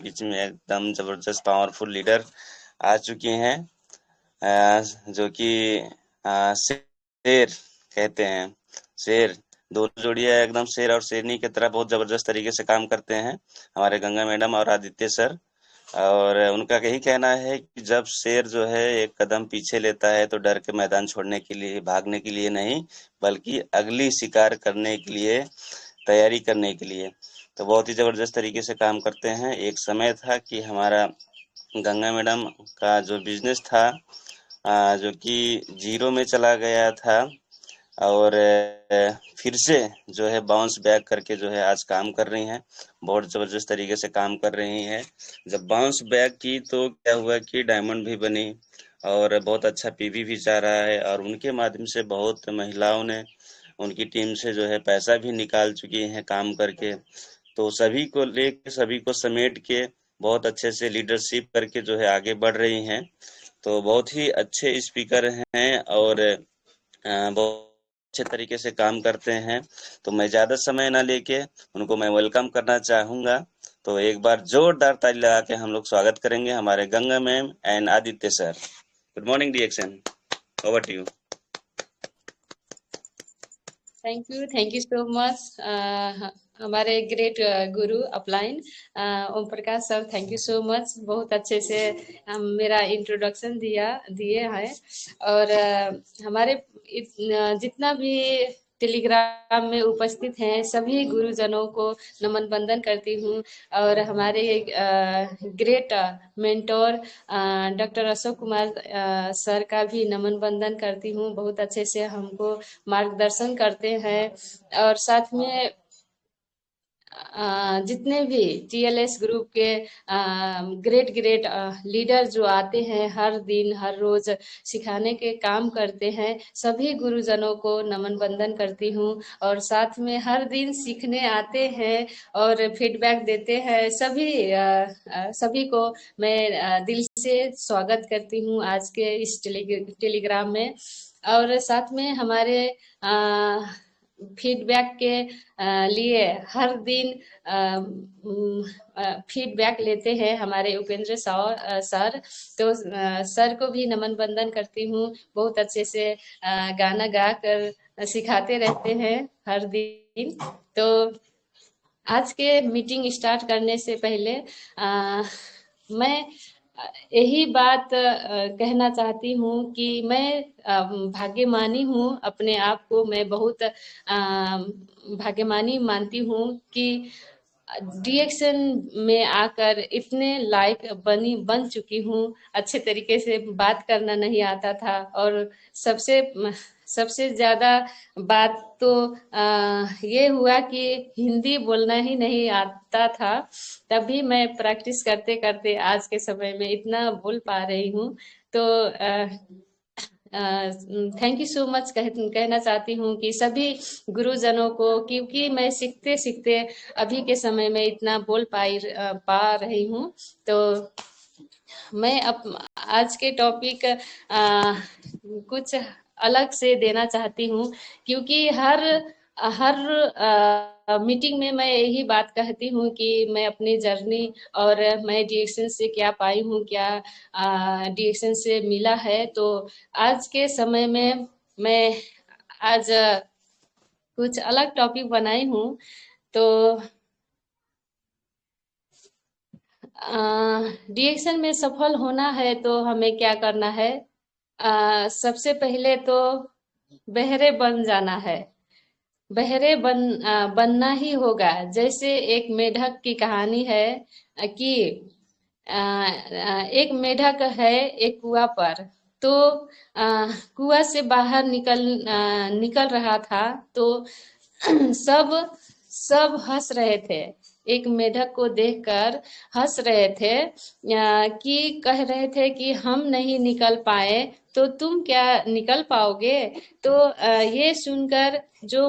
बीच में एकदम जबरदस्त पावरफुल लीडर आ चुके हैं, जो कि शेर कहते हैं। शेर, दोनों जोड़ियां एकदम शेर और शेरनी की तरह बहुत जबरदस्त तरीके से काम करते हैं, हमारे गंगा मैडम और आदित्य सर। और उनका यही कहना है कि जब शेर जो है एक कदम पीछे लेता है तो डर के मैदान छोड़ने के लिए, भागने के लिए नहीं, बल्कि अगली शिकार करने के लिए, तैयारी करने के लिए। तो बहुत ही जबरदस्त तरीके से काम करते हैं। एक समय था कि हमारा गंगा मैडम का जो बिजनेस था, जो कि जीरो में चला गया था, और फिर से जो है बाउंस बैक करके जो है आज काम कर रही हैं, बहुत ज़बरदस्त तरीके से काम कर रही हैं। जब बाउंस बैक की तो क्या हुआ कि डायमंड भी बनी और बहुत अच्छा पीवी भी जा रहा है, और उनके माध्यम से बहुत महिलाओं ने उनकी टीम से जो है पैसा भी निकाल चुकी हैं काम करके। तो सभी को लेके, सभी को समेट के बहुत अच्छे से लीडरशिप करके जो है आगे बढ़ रही हैं। तो बहुत ही अच्छे स्पीकर हैं और बहुत अच्छे तरीके से काम करते हैं। तो मैं ज़्यादा समय ना लेके उनको मैं वेलकम करना चाहूँगा। तो एक बार जोरदार ताली लगा के हम लोग स्वागत करेंगे हमारे Ganga ma'am and Aditya sir. Good morning direction, over to you. Thank you so much हमारे ग्रेट गुरु upline Om Prakash sir, thank you so much. बहुत अच्छे से मेरा इंट्रोडक्शन दिए हैं। और हमारे जितना भी टेलीग्राम में उपस्थित हैं सभी गुरुजनों को नमन वंदन करती हूँ। और हमारे great mentor doctor Ashok Kumar sir का भी नमन वंदन करती हूँ। बहुत अच्छे से हमको मार्गदर्शन करते हैं। और साथ में जितने भी टीएलएस ग्रुप के ग्रेट ग्रेट लीडर जो आते हैं, हर दिन हर रोज सिखाने के काम करते हैं, सभी गुरुजनों को नमन वंदन करती हूँ। और साथ में हर दिन सीखने आते हैं और फीडबैक देते हैं, सभी को मैं दिल से स्वागत करती हूँ आज के इस टेलीग्राम में। और साथ में हमारे फीडबैक के लिए हर दिन फीडबैक लेते हैं हमारे उपेंद्र सर। तो सर को भी नमन वंदन करती हूँ। बहुत अच्छे से गाना गा कर सिखाते रहते हैं हर दिन। तो आज के मीटिंग स्टार्ट करने से पहले मैं यही बात कहना चाहती हूँ कि मैं भाग्यमानी हूँ। अपने आप को मैं बहुत भाग्यमानी मानती हूँ कि डीएक्शन में आकर इतने लायक बन चुकी हूँ। अच्छे तरीके से बात करना नहीं आता था, और सबसे सबसे ज्यादा बात तो ये हुआ कि हिंदी बोलना ही नहीं आता था। तभी मैं प्रैक्टिस करते करते आज के समय में इतना बोल पा रही हूँ। तो थैंक यू सो मच कहना चाहती हूँ कि सभी गुरुजनों को, क्योंकि मैं सीखते सीखते अभी के समय में इतना बोल पा रही हूँ। तो मैं आज के टॉपिक कुछ अलग से देना चाहती हूँ, क्योंकि हर हर मीटिंग में मैं यही बात कहती हूँ कि मैं अपनी जर्नी और मैं डीएक्शन से क्या पाई हूँ, क्या डीएक्शन से मिला है। तो आज के समय में मैं आज कुछ अलग टॉपिक बनाई हूँ। तो डीएक्शन में सफल होना है तो हमें क्या करना है? सबसे पहले तो बहरे बन जाना है। बहरे बनना ही होगा। जैसे एक मेढक की कहानी है कि एक मेढक है एक कुआं पर। तो कुआं से बाहर निकल रहा था। तो सब सब हंस रहे थे। एक मेढक को देखकर हंस रहे थे, कि कह रहे थे कि हम नहीं निकल पाए तो तुम क्या निकल पाओगे। तो ये सुनकर जो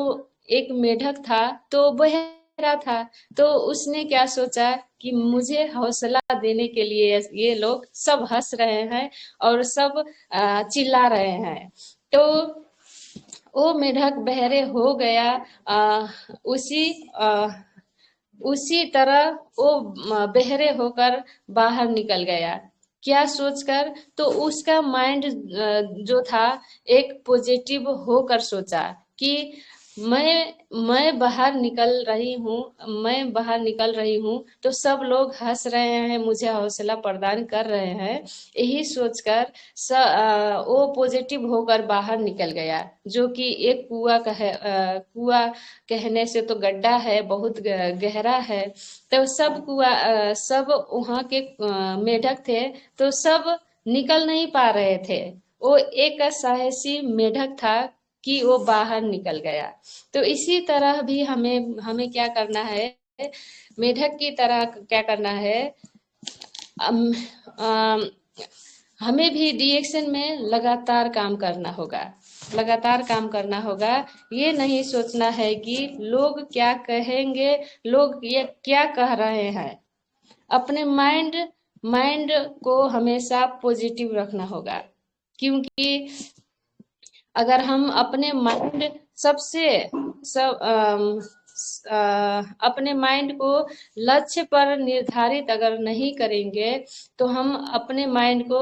एक मेढक था तो बहरा था। तो उसने क्या सोचा कि मुझे हौसला देने के लिए ये लोग सब हंस रहे हैं और सब चिल्ला रहे हैं। तो वो मेढक बहरे हो गया। उसी उसी तरह वो बहरे होकर बाहर निकल गया। क्या सोचकर? तो उसका माइंड जो था एक पॉजिटिव होकर सोचा कि मैं बाहर निकल रही हूँ, मैं बाहर निकल रही हूँ तो सब लोग हंस रहे हैं, मुझे हौसला प्रदान कर रहे हैं। यही सोचकर वो पॉजिटिव होकर बाहर निकल गया। जो कि एक कुआं कहने से तो गड्ढा है, बहुत गहरा है। तो सब वहाँ के मेढक थे, तो सब निकल नहीं पा रहे थे। वो एक साहसी मेढक था कि वो बाहर निकल गया। तो इसी तरह भी हमें हमें क्या करना है, मेढक की तरह क्या करना है, अम, अम, हमें भी डीएक्शन में लगातार काम करना होगा। लगातार काम करना होगा। ये नहीं सोचना है कि लोग क्या कहेंगे, लोग ये क्या कह रहे हैं। अपने माइंड माइंड को हमेशा पॉजिटिव रखना होगा। क्योंकि अगर हम अपने माइंड सबसे सब अपने माइंड को लक्ष्य पर निर्धारित अगर नहीं करेंगे तो हम अपने माइंड को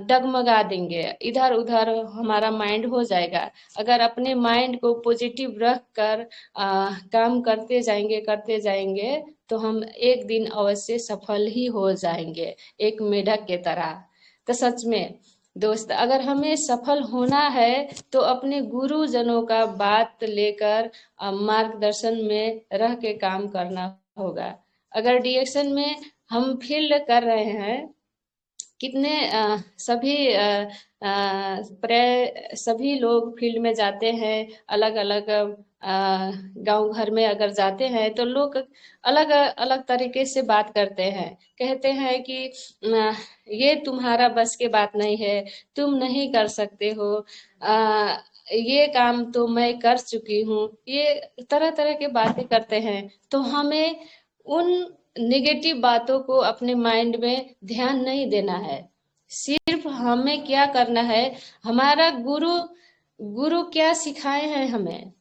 डगमगा देंगे, इधर उधर हमारा माइंड हो जाएगा। अगर अपने माइंड को पॉजिटिव रख कर काम करते जाएंगे तो हम एक दिन अवश्य सफल ही हो जाएंगे, एक मेढक के तरह। तो सच में दोस्त, अगर हमें सफल होना है तो अपने गुरुजनों का बात लेकर मार्गदर्शन में रह के काम करना होगा। अगर डीएक्शन में हम फील्ड कर रहे हैं, कितने सभी लोग फील्ड में जाते हैं, अलग अलग गांव घर में अगर जाते हैं तो लोग अलग अलग तरीके से बात करते हैं। कहते हैं कि ये तुम्हारा बस के बात नहीं है, तुम नहीं कर सकते हो, ये काम तो मैं कर चुकी हूँ, ये तरह तरह के बातें करते हैं। तो हमें उन नेगेटिव बातों को अपने माइंड में ध्यान नहीं देना है। सिर्फ हमें क्या करना है, हमारा गुरु गुरु क्या सिखाए हैं हमें।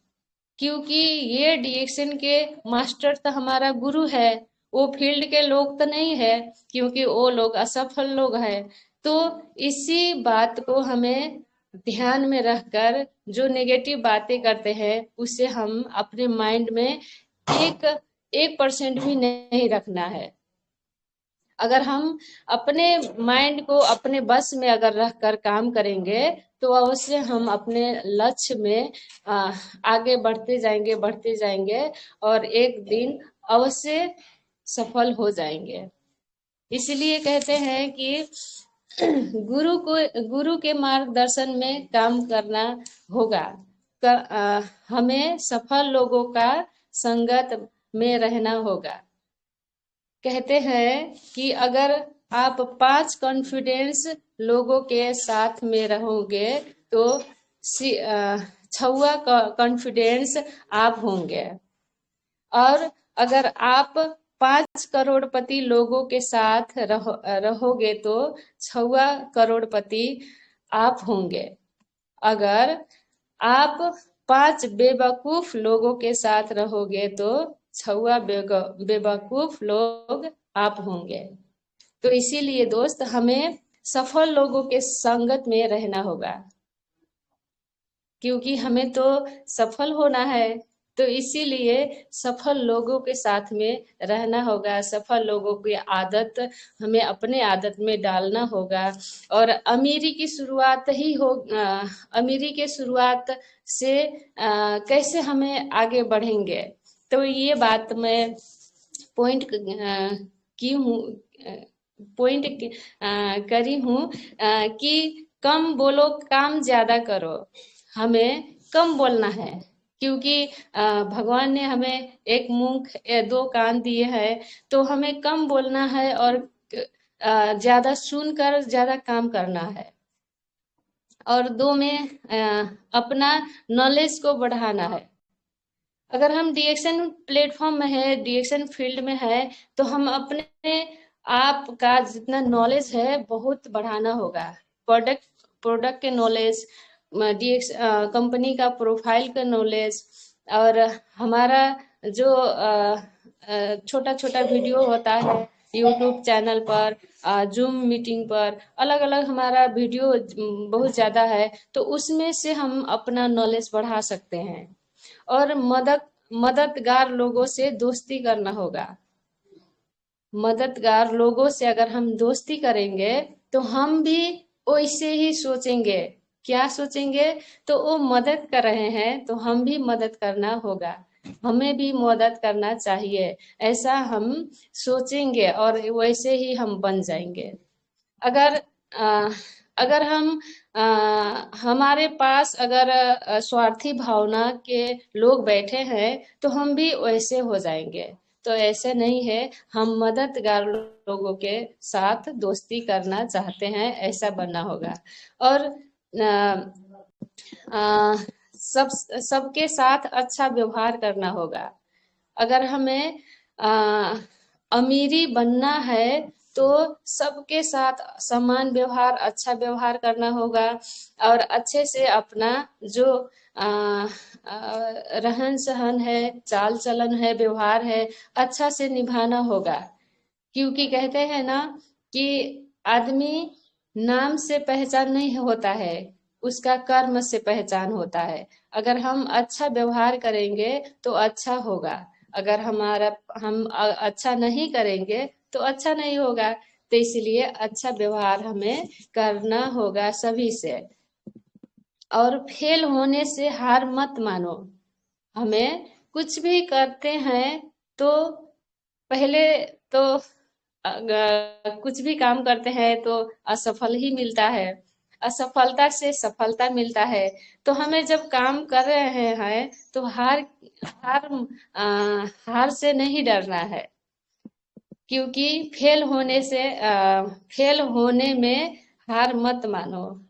क्योंकि ये डीएक्शन के मास्टर तो हमारा गुरु है, वो फील्ड के लोग तो नहीं है, क्योंकि वो लोग असफल लोग हैं। तो इसी बात को हमें ध्यान में रखकर जो नेगेटिव बातें करते हैं उसे हम अपने माइंड में एक 1% भी नहीं रखना है। अगर हम अपने माइंड को अपने बस में अगर रख कर काम करेंगे तो अवश्य हम अपने लक्ष्य में आगे बढ़ते जाएंगे और एक दिन अवश्य सफल हो जाएंगे। इसलिए कहते हैं कि गुरु के मार्गदर्शन में काम करना होगा। हमें सफल लोगों का संगत में रहना होगा। कहते हैं कि अगर आप 5 कॉन्फिडेंस लोगों के साथ में रहोगे तो 6वां कॉन्फिडेंस आप होंगे। और अगर आप 5 करोड़पति लोगों के साथ रहोगे तो 6वां करोड़पति आप होंगे। अगर आप 5 बेवकूफ लोगों के साथ रहोगे तो 6वां बेवकूफ लोग आप होंगे। तो इसीलिए दोस्त, हमें सफल लोगों के संगत में रहना होगा, क्योंकि हमें तो सफल होना है। तो इसीलिए सफल लोगों के साथ में रहना होगा, सफल लोगों की आदत हमें अपने आदत में डालना होगा। और अमीरी के शुरुआत से कैसे हमें आगे बढ़ेंगे, तो ये बात मैं पॉइंट की हूँ पॉइंट करी हूँ कि कम बोलो, काम ज्यादा करो। हमें कम बोलना है, क्योंकि भगवान ने हमें एक मुंह 2 कान दिए हैं। तो हमें कम बोलना है और ज्यादा सुनकर ज्यादा काम करना है। और 2 में अपना नॉलेज को बढ़ाना है। अगर हम डीएक्शन प्लेटफॉर्म में है, डीएक्शन फील्ड में है, तो हम अपने आप का जितना नॉलेज है बहुत बढ़ाना होगा। प्रोडक्ट के नॉलेज, डीएक्स कंपनी का प्रोफाइल का नॉलेज, और हमारा जो छोटा छोटा वीडियो होता है यूट्यूब चैनल पर, जूम मीटिंग पर, अलग अलग हमारा वीडियो बहुत ज्यादा है, तो उसमें से हम अपना नॉलेज बढ़ा सकते हैं। और मददगार लोगों से दोस्ती करना होगा। मददगार लोगों से अगर हम दोस्ती करेंगे तो हम भी वैसे ही सोचेंगे। क्या सोचेंगे? तो वो मदद कर रहे हैं तो हम भी मदद करना होगा, हमें भी मदद करना चाहिए, ऐसा हम सोचेंगे और वैसे ही हम बन जाएंगे। अगर अ, अगर हम अ, हमारे पास अगर स्वार्थी भावना के लोग बैठे हैं तो हम भी वैसे हो जाएंगे। तो ऐसे नहीं है, हम मददगार लोगों के साथ दोस्ती करना चाहते हैं, ऐसा बनना होगा। और अ, सब सबके साथ अच्छा व्यवहार करना होगा। अगर हमें अमीरी बनना है तो सबके साथ समान व्यवहार, अच्छा व्यवहार करना होगा और अच्छे से अपना जो रहन सहन है, चाल चलन है, व्यवहार है, अच्छा से निभाना होगा। क्योंकि कहते हैं ना कि आदमी नाम से पहचान नहीं होता है, उसका कर्म से पहचान होता है। अगर हम अच्छा व्यवहार करेंगे तो अच्छा होगा, अगर हम अच्छा नहीं करेंगे तो अच्छा नहीं होगा। तो इसलिए अच्छा व्यवहार हमें करना होगा सभी से। और फेल होने से हार मत मानो। हमें कुछ भी करते हैं तो पहले तो अगर कुछ भी काम करते हैं तो असफल ही मिलता है, असफलता से सफलता मिलता है। तो हमें जब काम कर रहे हैं तो हार हार से नहीं डरना है। क्योंकि फेल होने में हार मत मानो।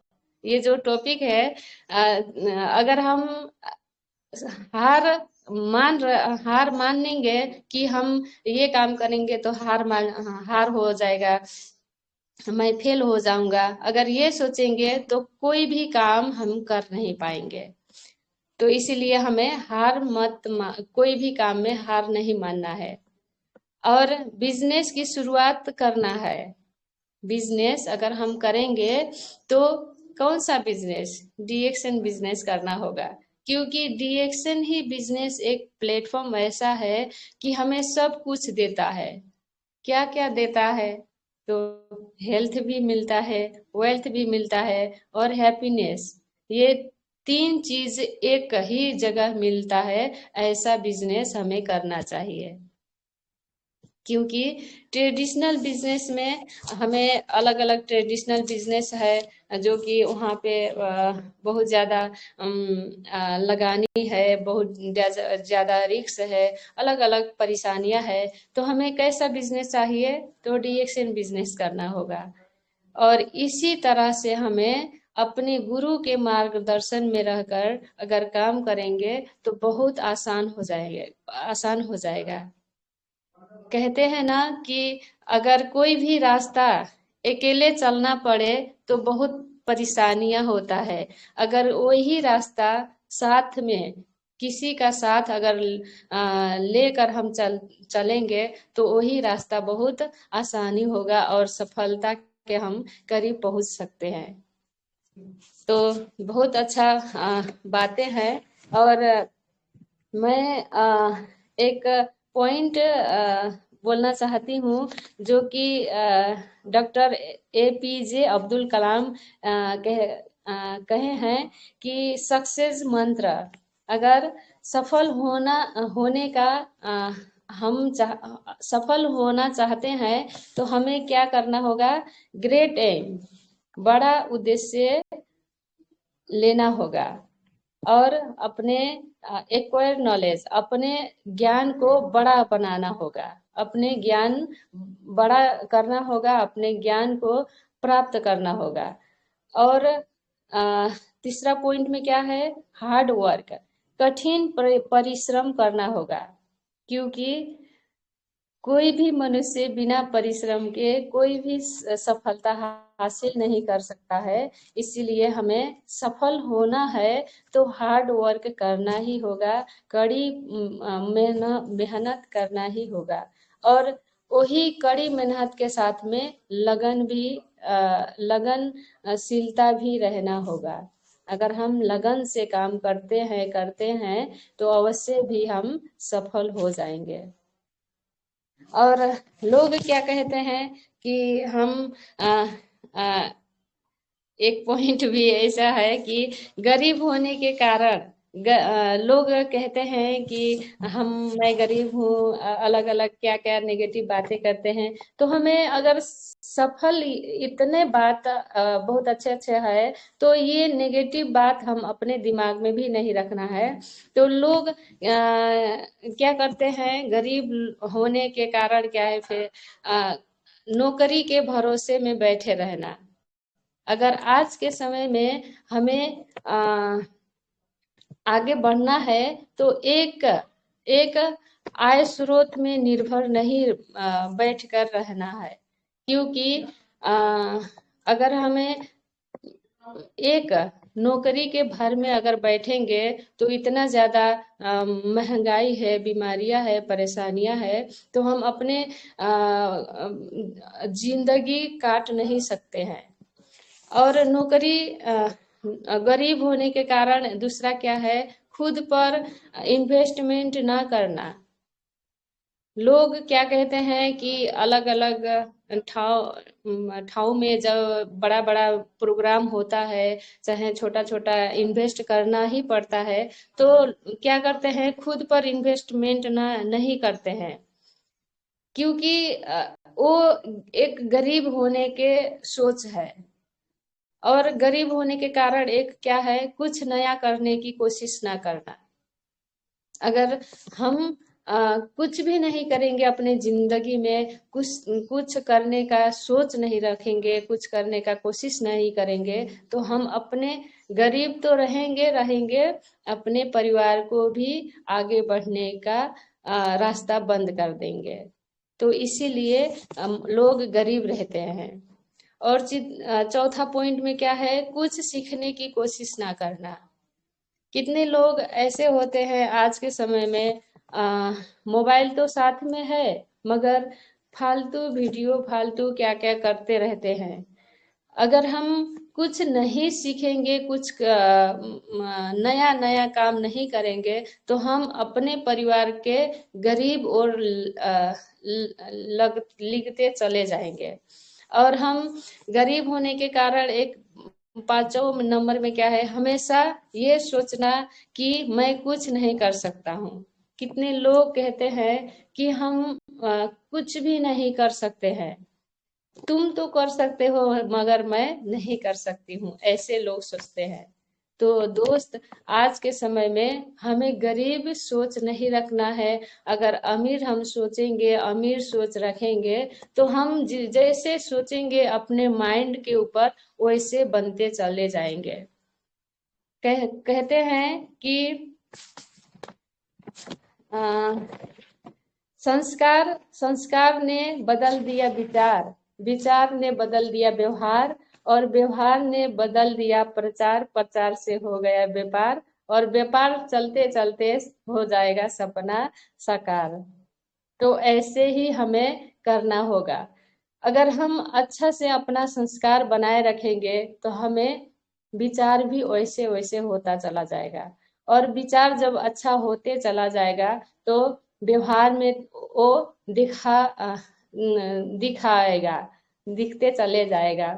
ये जो टॉपिक है, अगर हम हार हार मानेंगे कि हम ये काम करेंगे तो हार हो जाएगा, मैं फेल हो जाऊंगा, अगर ये सोचेंगे तो कोई भी काम हम कर नहीं पाएंगे। तो इसीलिए हमें कोई भी काम में हार नहीं मानना है। और बिजनेस की शुरुआत करना है। बिजनेस अगर हम करेंगे तो कौन सा बिजनेस? डीएक्शन बिजनेस करना होगा। क्योंकि डीएक्शन ही बिजनेस एक प्लेटफॉर्म ऐसा है कि हमें सब कुछ देता है। क्या क्या देता है? तो हेल्थ भी मिलता है, वेल्थ भी मिलता है और हैप्पीनेस। ये तीन चीज एक ही जगह मिलता है। ऐसा बिजनेस हमें करना चाहिए। क्योंकि ट्रेडिशनल बिजनेस में हमें अलग अलग ट्रेडिशनल बिजनेस है जो कि वहाँ पे बहुत ज़्यादा लगानी है, बहुत ज़्यादा रिक्स है, अलग अलग परेशानियां है। तो हमें कैसा बिजनेस चाहिए? तो डीएक्शन बिजनेस करना होगा। और इसी तरह से हमें अपने गुरु के मार्गदर्शन में रहकर अगर काम करेंगे तो बहुत आसान हो जाएगा। कहते हैं ना कि अगर कोई भी रास्ता अकेले चलना पड़े तो बहुत परेशानियां होता है। अगर वही रास्ता साथ में किसी का साथ अगर लेकर हम चलेंगे तो वही रास्ता बहुत आसानी होगा और सफलता के हम करीब पहुंच सकते हैं। तो बहुत अच्छा बातें हैं। और मैं एक पॉइंट बोलना चाहती हूँ जो कि डॉक्टर एपीजे अब्दुल कलाम कहे हैं कि सक्सेस मंत्र, अगर सफल होने का सफल होना चाहते हैं तो हमें क्या करना होगा? ग्रेट एम, बड़ा उद्देश्य लेना होगा। और अपने एक्वायर नॉलेज, अपने ज्ञान को बड़ा बनाना होगा, अपने ज्ञान बड़ा करना होगा, अपने ज्ञान को प्राप्त करना होगा। और तीसरा पॉइंट में क्या है? हार्ड वर्क, कठिन परिश्रम करना होगा। क्योंकि कोई भी मनुष्य बिना परिश्रम के कोई भी सफलता हासिल नहीं कर सकता है। इसीलिए हमें सफल होना है तो हार्ड वर्क करना ही होगा, कड़ी मेहनत करना ही होगा। और वही कड़ी मेहनत के साथ में लगन भी लगनशीलता भी रहना होगा। अगर हम लगन से काम करते हैं तो अवश्य भी हम सफल हो जाएंगे। और लोग क्या कहते हैं कि हम आ, आ, एक पॉइंट भी ऐसा है कि गरीब होने के कारण लोग कहते हैं कि हम मैं गरीब हूँ, अलग अलग क्या क्या नेगेटिव बातें करते हैं। तो हमें अगर सफल इतने बात बहुत अच्छे अच्छे है तो ये नेगेटिव बात हम अपने दिमाग में भी नहीं रखना है। तो लोग क्या करते हैं, गरीब होने के कारण क्या है फिर नौकरी के भरोसे में बैठे रहना। अगर आज के समय में हमें आगे बढ़ना है तो एक एक आय स्रोत में निर्भर नहीं बैठकर रहना है। क्योंकि अगर हमें एक नौकरी के भर में अगर बैठेंगे तो इतना ज्यादा महंगाई है, बीमारियां है, परेशानियां है, तो हम अपने जिंदगी काट नहीं सकते हैं। और नौकरी गरीब होने के कारण दूसरा क्या है, खुद पर इन्वेस्टमेंट ना करना। लोग क्या कहते हैं कि अलग अलग ठाव में जब बड़ा बड़ा प्रोग्राम होता है, चाहे छोटा छोटा इन्वेस्ट करना ही पड़ता है, तो क्या करते हैं, खुद पर इन्वेस्टमेंट ना नहीं करते हैं। क्योंकि वो एक गरीब होने के सोच है। और गरीब होने के कारण एक क्या है, कुछ नया करने की कोशिश ना करना। अगर हम कुछ भी नहीं करेंगे अपने जिंदगी में, कुछ कुछ करने का सोच नहीं रखेंगे, कुछ करने का कोशिश नहीं करेंगे, तो हम अपने गरीब तो रहेंगे रहेंगे, अपने परिवार को भी आगे बढ़ने का रास्ता बंद कर देंगे। तो इसीलिए लोग गरीब रहते हैं। और चौथा पॉइंट में क्या है, कुछ सीखने की कोशिश ना करना। कितने लोग ऐसे होते हैं आज के समय में, मोबाइल तो साथ में है मगर फालतू वीडियो, फालतू क्या क्या करते रहते हैं। अगर हम कुछ नहीं सीखेंगे, कुछ नया नया काम नहीं करेंगे, तो हम अपने परिवार के गरीब और लिखते चले जाएंगे। और हम गरीब होने के कारण एक पांचों नंबर में क्या है, हमेशा ये सोचना कि मैं कुछ नहीं कर सकता हूँ। कितने लोग कहते हैं कि हम कुछ भी नहीं कर सकते हैं, तुम तो कर सकते हो मगर मैं नहीं कर सकती हूँ, ऐसे लोग सोचते हैं। तो दोस्त, आज के समय में हमें गरीब सोच नहीं रखना है। अगर अमीर हम सोचेंगे, अमीर सोच रखेंगे, तो हम जैसे सोचेंगे अपने माइंड के ऊपर, वैसे बनते चले जाएंगे। कहते हैं कि आ, संस्कार संस्कार ने बदल दिया विचार, विचार ने बदल दिया व्यवहार, और व्यवहार ने बदल दिया प्रचार, प्रचार से हो गया व्यापार, और व्यापार चलते चलते हो जाएगा सपना साकार। तो ऐसे ही हमें करना होगा। अगर हम अच्छा से अपना संस्कार बनाए रखेंगे तो हमें विचार भी वैसे वैसे होता चला जाएगा। और विचार जब अच्छा होते चला जाएगा तो व्यवहार में वो दिखाएगा, दिखते चले जाएगा।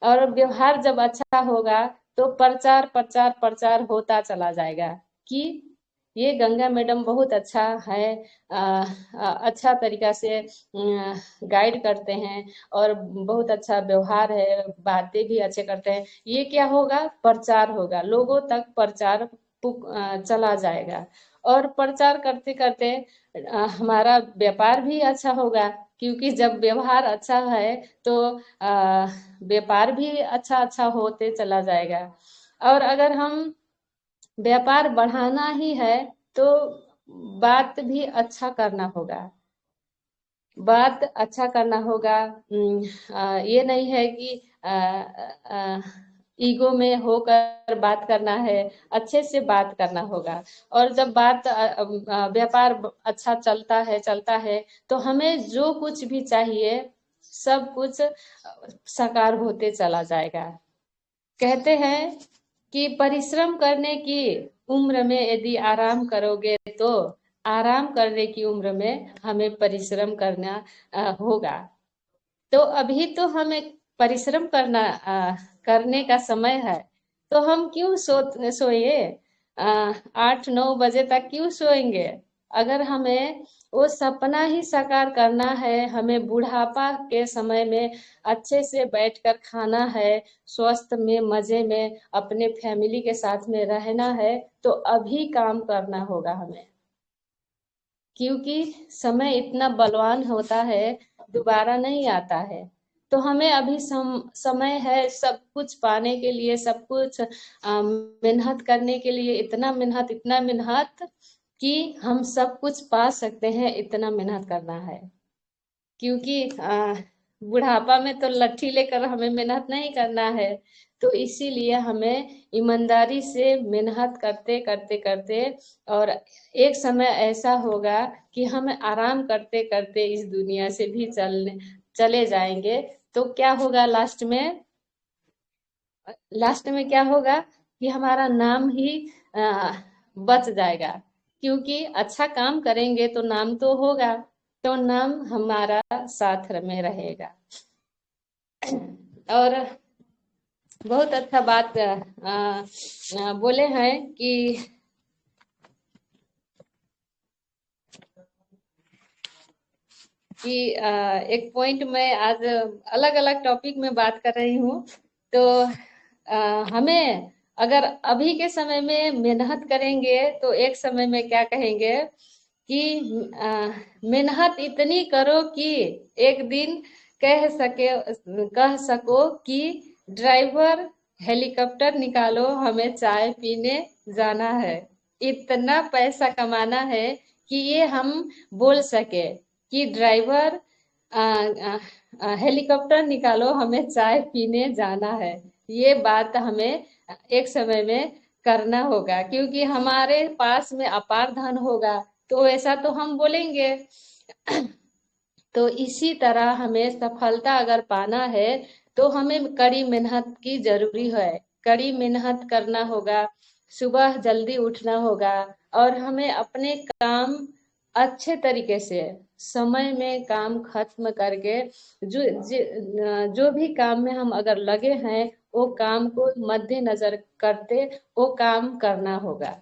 और व्यवहार जब अच्छा होगा तो प्रचार प्रचार प्रचार होता चला जाएगा कि ये गंगा मैडम बहुत अच्छा है, अच्छा तरीका से गाइड करते हैं, और बहुत अच्छा व्यवहार है, बातें भी अच्छे करते हैं। ये क्या होगा, प्रचार होगा, लोगों तक प्रचार चला जाएगा। और प्रचार करते करते हमारा व्यापार भी अच्छा होगा। क्योंकि जब व्यवहार अच्छा है तो व्यापार भी अच्छा अच्छा होते चला जाएगा। और अगर हम व्यापार बढ़ाना ही है तो बात भी अच्छा करना होगा। बात अच्छा करना होगा। ये नहीं है कि ईगो में होकर बात करना है, अच्छे से बात करना होगा। और जब बात व्यापार अच्छा चलता है तो हमें जो कुछ भी चाहिए सब कुछ साकार होते चला जाएगा। कहते हैं कि परिश्रम करने की उम्र में यदि आराम करोगे तो आराम करने की उम्र में हमें परिश्रम करना होगा। तो अभी तो हमें परिश्रम करने का समय है, तो हम क्यों सोए 8-9 बजे तक क्यों सोएंगे? अगर हमें वो सपना ही साकार करना है, हमें बुढ़ापा के समय में अच्छे से बैठकर खाना है, स्वस्थ में मजे में अपने फैमिली के साथ में रहना है, तो अभी काम करना होगा हमें। क्योंकि समय इतना बलवान होता है, दोबारा नहीं आता है। तो हमें अभी समय है सब कुछ पाने के लिए, सब कुछ मेहनत करने के लिए, इतना मेहनत कि हम सब कुछ पा सकते हैं, इतना मेहनत करना है। क्योंकि बुढ़ापा में तो लट्ठी लेकर हमें मेहनत नहीं करना है। तो इसीलिए हमें ईमानदारी से मेहनत करते करते करते, और एक समय ऐसा होगा कि हम आराम करते करते इस दुनिया से भी चले जाएंगे। तो क्या होगा लास्ट में क्या होगा कि हमारा नाम ही अ, बच जाएगा। क्योंकि अच्छा काम करेंगे तो नाम तो होगा, तो नाम हमारा साथ में रहेगा। और बहुत अच्छा बात बोले हैं कि एक पॉइंट में आज अलग अलग टॉपिक में बात कर रही हूँ। तो हमें अगर अभी के समय में मेहनत करेंगे तो एक समय में क्या कहेंगे कि मेहनत इतनी करो कि एक दिन कह सको कि ड्राइवर हेलीकॉप्टर निकालो, हमें चाय पीने जाना है। इतना पैसा कमाना है कि ये हम बोल सके कि ड्राइवर हेलीकॉप्टर निकालो, हमें चाय पीने जाना है। ये बात हमें एक समय में करना होगा, क्योंकि हमारे पास में अपार धन होगा तो ऐसा तो हम बोलेंगे। तो इसी तरह हमें सफलता अगर पाना है तो हमें कड़ी मेहनत की जरूरी है। कड़ी मेहनत करना होगा, सुबह जल्दी उठना होगा, और हमें अपने काम अच्छे तरीके से समय में काम खत्म करके जो भी काम में हम अगर लगे हैं वो काम को मद्देनजर करते वो काम करना होगा।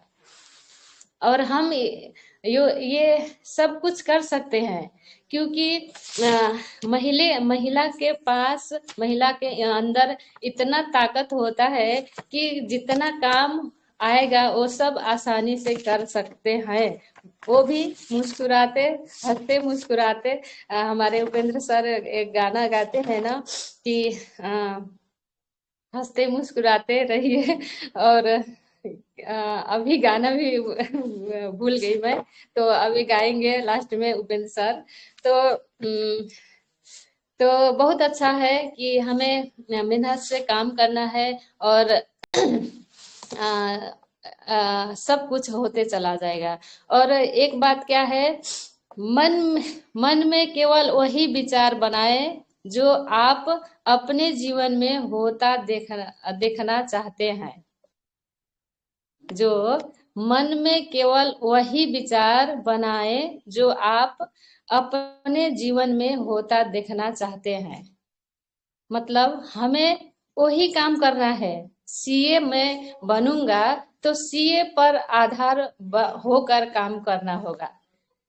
और हम ये सब कुछ कर सकते हैं, क्योंकि महिला के अंदर इतना ताकत होता है कि जितना काम आएगा वो सब आसानी से कर सकते हैं। वो भी मुस्कुराते, हंसते मुस्कुराते। हमारे उपेंद्र सर एक गाना गाते हैं ना कि हंसते मुस्कुराते रहिए। और अभी गाना भी भूल गई मैं, तो अभी गाएंगे लास्ट में उपेंद्र सर। तो तो बहुत अच्छा है कि हमें मेहनत से काम करना है, और सब कुछ होते चला जाएगा। और एक बात क्या है, मन मन में केवल वही विचार बनाए जो आप अपने जीवन में होता देखना चाहते हैं। जो मन में केवल वही विचार बनाए जो आप अपने जीवन में होता देखना चाहते हैं। मतलब हमें वही काम करना है। सीए मैं बनूंगा तो सीए पर आधार होकर काम करना होगा।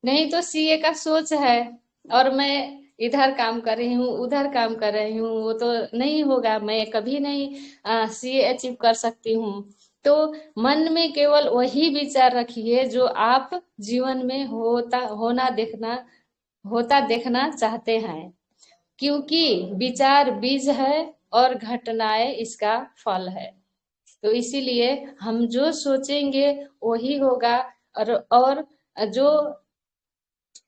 नहीं तो सीए का सोच है और मैं इधर काम कर रही हूँ, उधर काम कर रही हूँ, वो तो नहीं होगा। मैं कभी नहीं सीए अचीव कर सकती हूँ। तो मन में केवल वही विचार रखिए जो आप जीवन में होता देखना चाहते हैं। क्योंकि विचार बीज है और घटनाएं इसका फल है। तो इसीलिए हम जो सोचेंगे वही होगा। और जो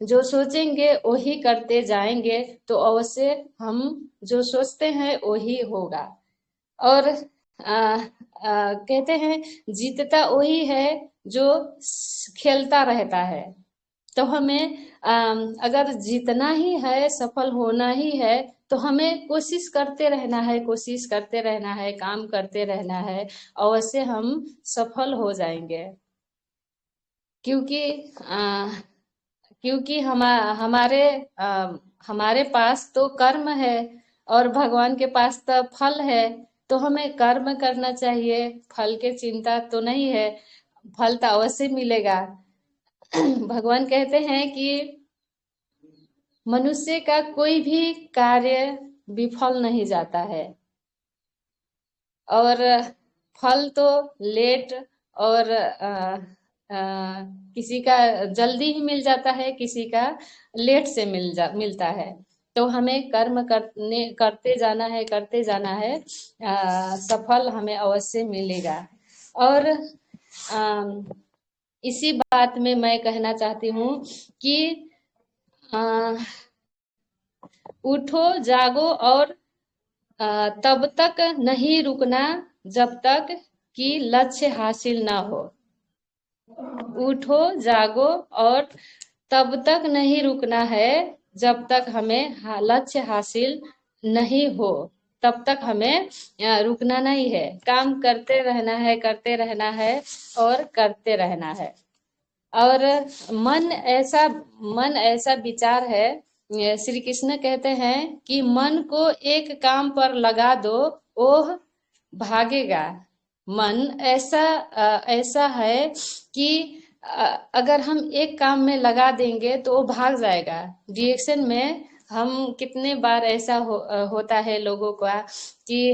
जो सोचेंगे वही करते जाएंगे तो अवश्य हम जो सोचते हैं वही होगा। और कहते हैं जीतता वही है जो खेलता रहता है। तो हमें अगर जीतना ही है, सफल होना ही है, तो हमें कोशिश करते रहना है, कोशिश करते रहना है, काम करते रहना है, अवश्य हम सफल हो जाएंगे। क्योंकि क्योंकि हमारे हमारे पास तो कर्म है और भगवान के पास तो फल है। तो हमें कर्म करना चाहिए, फल की चिंता तो नहीं है, फल तो अवश्य मिलेगा। भगवान कहते हैं कि मनुष्य का कोई भी कार्य विफल नहीं जाता है, और फल तो लेट और किसी का जल्दी ही मिल जाता है, किसी का लेट से मिलता है। तो हमें कर्म करते जाना है, करते जाना है, सफल हमें अवश्य मिलेगा। और इसी बात में मैं कहना चाहती हूँ कि अ, उठो जागो और तब तक नहीं रुकना जब तक कि लक्ष्य हासिल ना हो। उठो जागो और तब तक नहीं रुकना है जब तक हमें लक्ष्य हासिल नहीं हो। तब तक हमें रुकना नहीं है, काम करते रहना है, करते रहना है और करते रहना है। और मन ऐसा विचार है, श्री कृष्ण कहते हैं कि मन को एक काम पर लगा दो, वो भागेगा। मन ऐसा है कि अगर हम एक काम में लगा देंगे तो वो भाग जाएगा। रिएक्शन में हम कितने बार ऐसा होता है लोगों का कि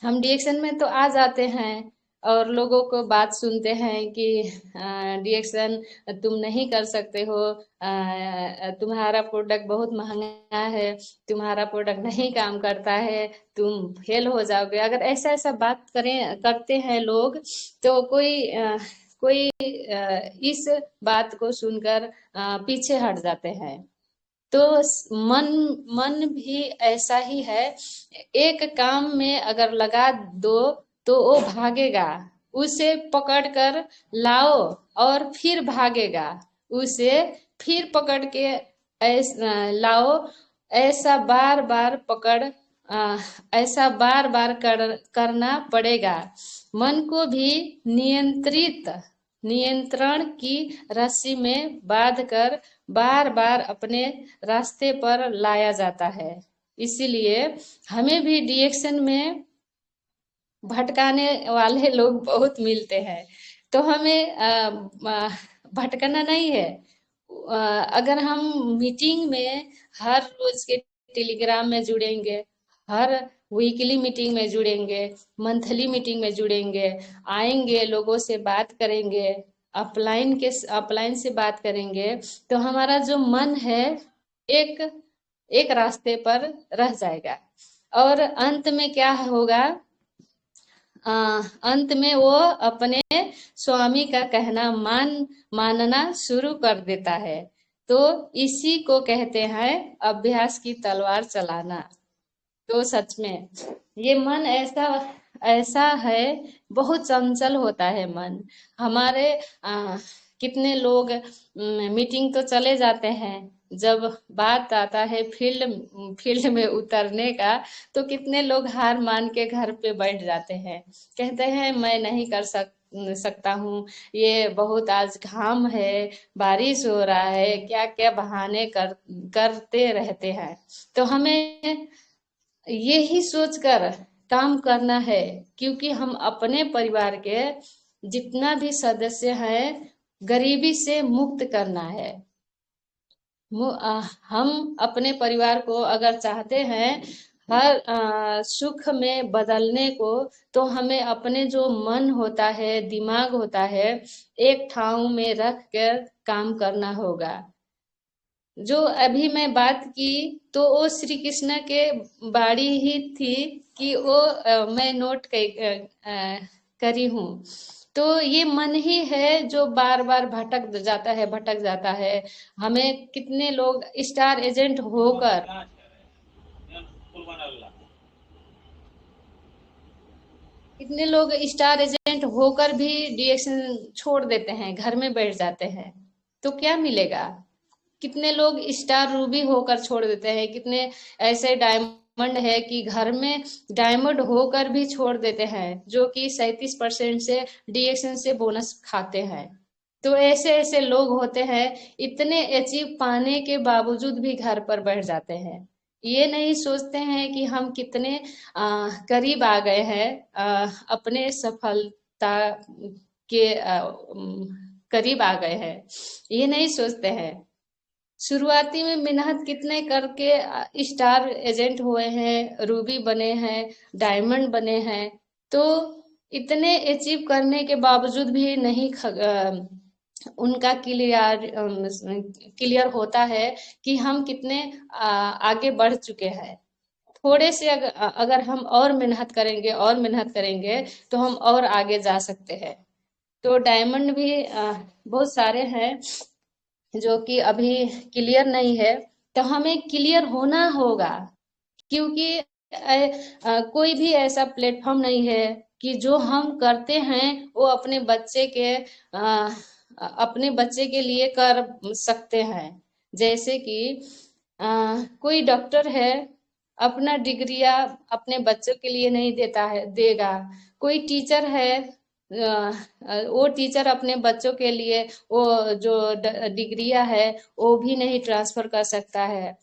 हम रिएक्शन में तो आ जाते हैं और लोगों को बात सुनते हैं कि रिएक्शन तुम नहीं कर सकते हो, तुम्हारा प्रोडक्ट बहुत महंगा है, तुम्हारा प्रोडक्ट नहीं काम करता है, तुम फेल हो जाओगे। अगर ऐसा ऐसा बात करते हैं लोग, तो कोई इस बात को सुनकर पीछे हट जाते हैं। तो मन मन भी ऐसा ही है, एक काम में अगर लगा दो तो वो भागेगा। उसे पकड़ कर लाओ और फिर भागेगा। उसे फिर पकड़ के लाओ। ऐसा बार बार ऐसा बार बार करना पड़ेगा। मन को भी नियंत्रण की रस्सी में बांध कर बार बार अपने रास्ते पर लाया जाता है। इसीलिए हमें भी रिएक्शन में भटकाने वाले लोग बहुत मिलते हैं। तो हमें भटकना नहीं है। अगर हम मीटिंग में हर रोज के टेलीग्राम में जुड़ेंगे, हर वीकली मीटिंग में जुड़ेंगे, मंथली मीटिंग में जुड़ेंगे, आएंगे, लोगों से बात करेंगे, अपलाइन से बात करेंगे, तो हमारा जो मन है एक एक रास्ते पर रह जाएगा। और अंत में क्या होगा? अंत में वो अपने स्वामी का कहना मानना शुरू कर देता है। तो इसी को कहते हैं अभ्यास की तलवार चलाना। तो सच में ये मन ऐसा ऐसा है, बहुत चंचल होता है मन। हमारे कितने लोग मीटिंग तो चले जाते हैं, जब बात आता है फील्ड में उतरने का, तो कितने लोग हार मान के घर पे बैठ जाते हैं, कहते हैं मैं नहीं कर सकता हूँ, ये बहुत आज घाम है, बारिश हो रहा है, क्या क्या बहाने करते रहते हैं। तो हमें यही सोचकर काम करना है, क्योंकि हम अपने परिवार के जितना भी सदस्य हैं गरीबी से मुक्त करना है। हम अपने परिवार को अगर चाहते हैं हर सुख में बदलने को, तो हमें अपने जो मन होता है, दिमाग होता है, एक ठाव में रख कर काम करना होगा। जो अभी मैं बात की तो वो श्री कृष्ण के बाड़ी ही थी कि वो मैं नोट करी हूँ तो ये मन ही है जो बार बार भटक जाता है। हमें कितने लोग स्टार एजेंट होकर कितने लोग स्टार एजेंट होकर भी डीएक्शन छोड़ देते हैं, घर में बैठ जाते हैं, तो क्या मिलेगा? कितने लोग स्टार रूबी होकर छोड़ देते हैं, कितने ऐसे डायमंड है कि घर में डायमंड होकर भी छोड़ देते हैं, जो कि 37% से डीएक्शन से बोनस खाते हैं। तो ऐसे ऐसे लोग होते हैं, इतने अचीव पाने के बावजूद भी घर पर बैठ जाते हैं। ये नहीं सोचते हैं कि हम कितने करीब आ गए हैं, अपने सफलता के करीब आ गए हैं, ये नहीं सोचते हैं। शुरुआती में मेहनत कितने करके स्टार एजेंट हुए हैं, रूबी बने हैं, डायमंड बने हैं, तो इतने अचीव करने के बावजूद भी नहीं उनका क्लियर होता है कि हम कितने आगे बढ़ चुके हैं। थोड़े से अगर हम और मेहनत करेंगे और मेहनत करेंगे तो हम और आगे जा सकते हैं। तो डायमंड भी बहुत सारे हैं जो कि अभी क्लियर नहीं है, तो हमें क्लियर होना होगा, क्योंकि कोई भी ऐसा प्लेटफॉर्म नहीं है कि जो हम करते हैं वो अपने बच्चे के लिए कर सकते हैं। जैसे कि कोई डॉक्टर है, अपना डिग्रिया अपने बच्चों के लिए नहीं देगा। कोई टीचर है, वो टीचर अपने बच्चों के लिए वो जो डिग्रिया है वो भी नहीं ट्रांसफर कर सकता है।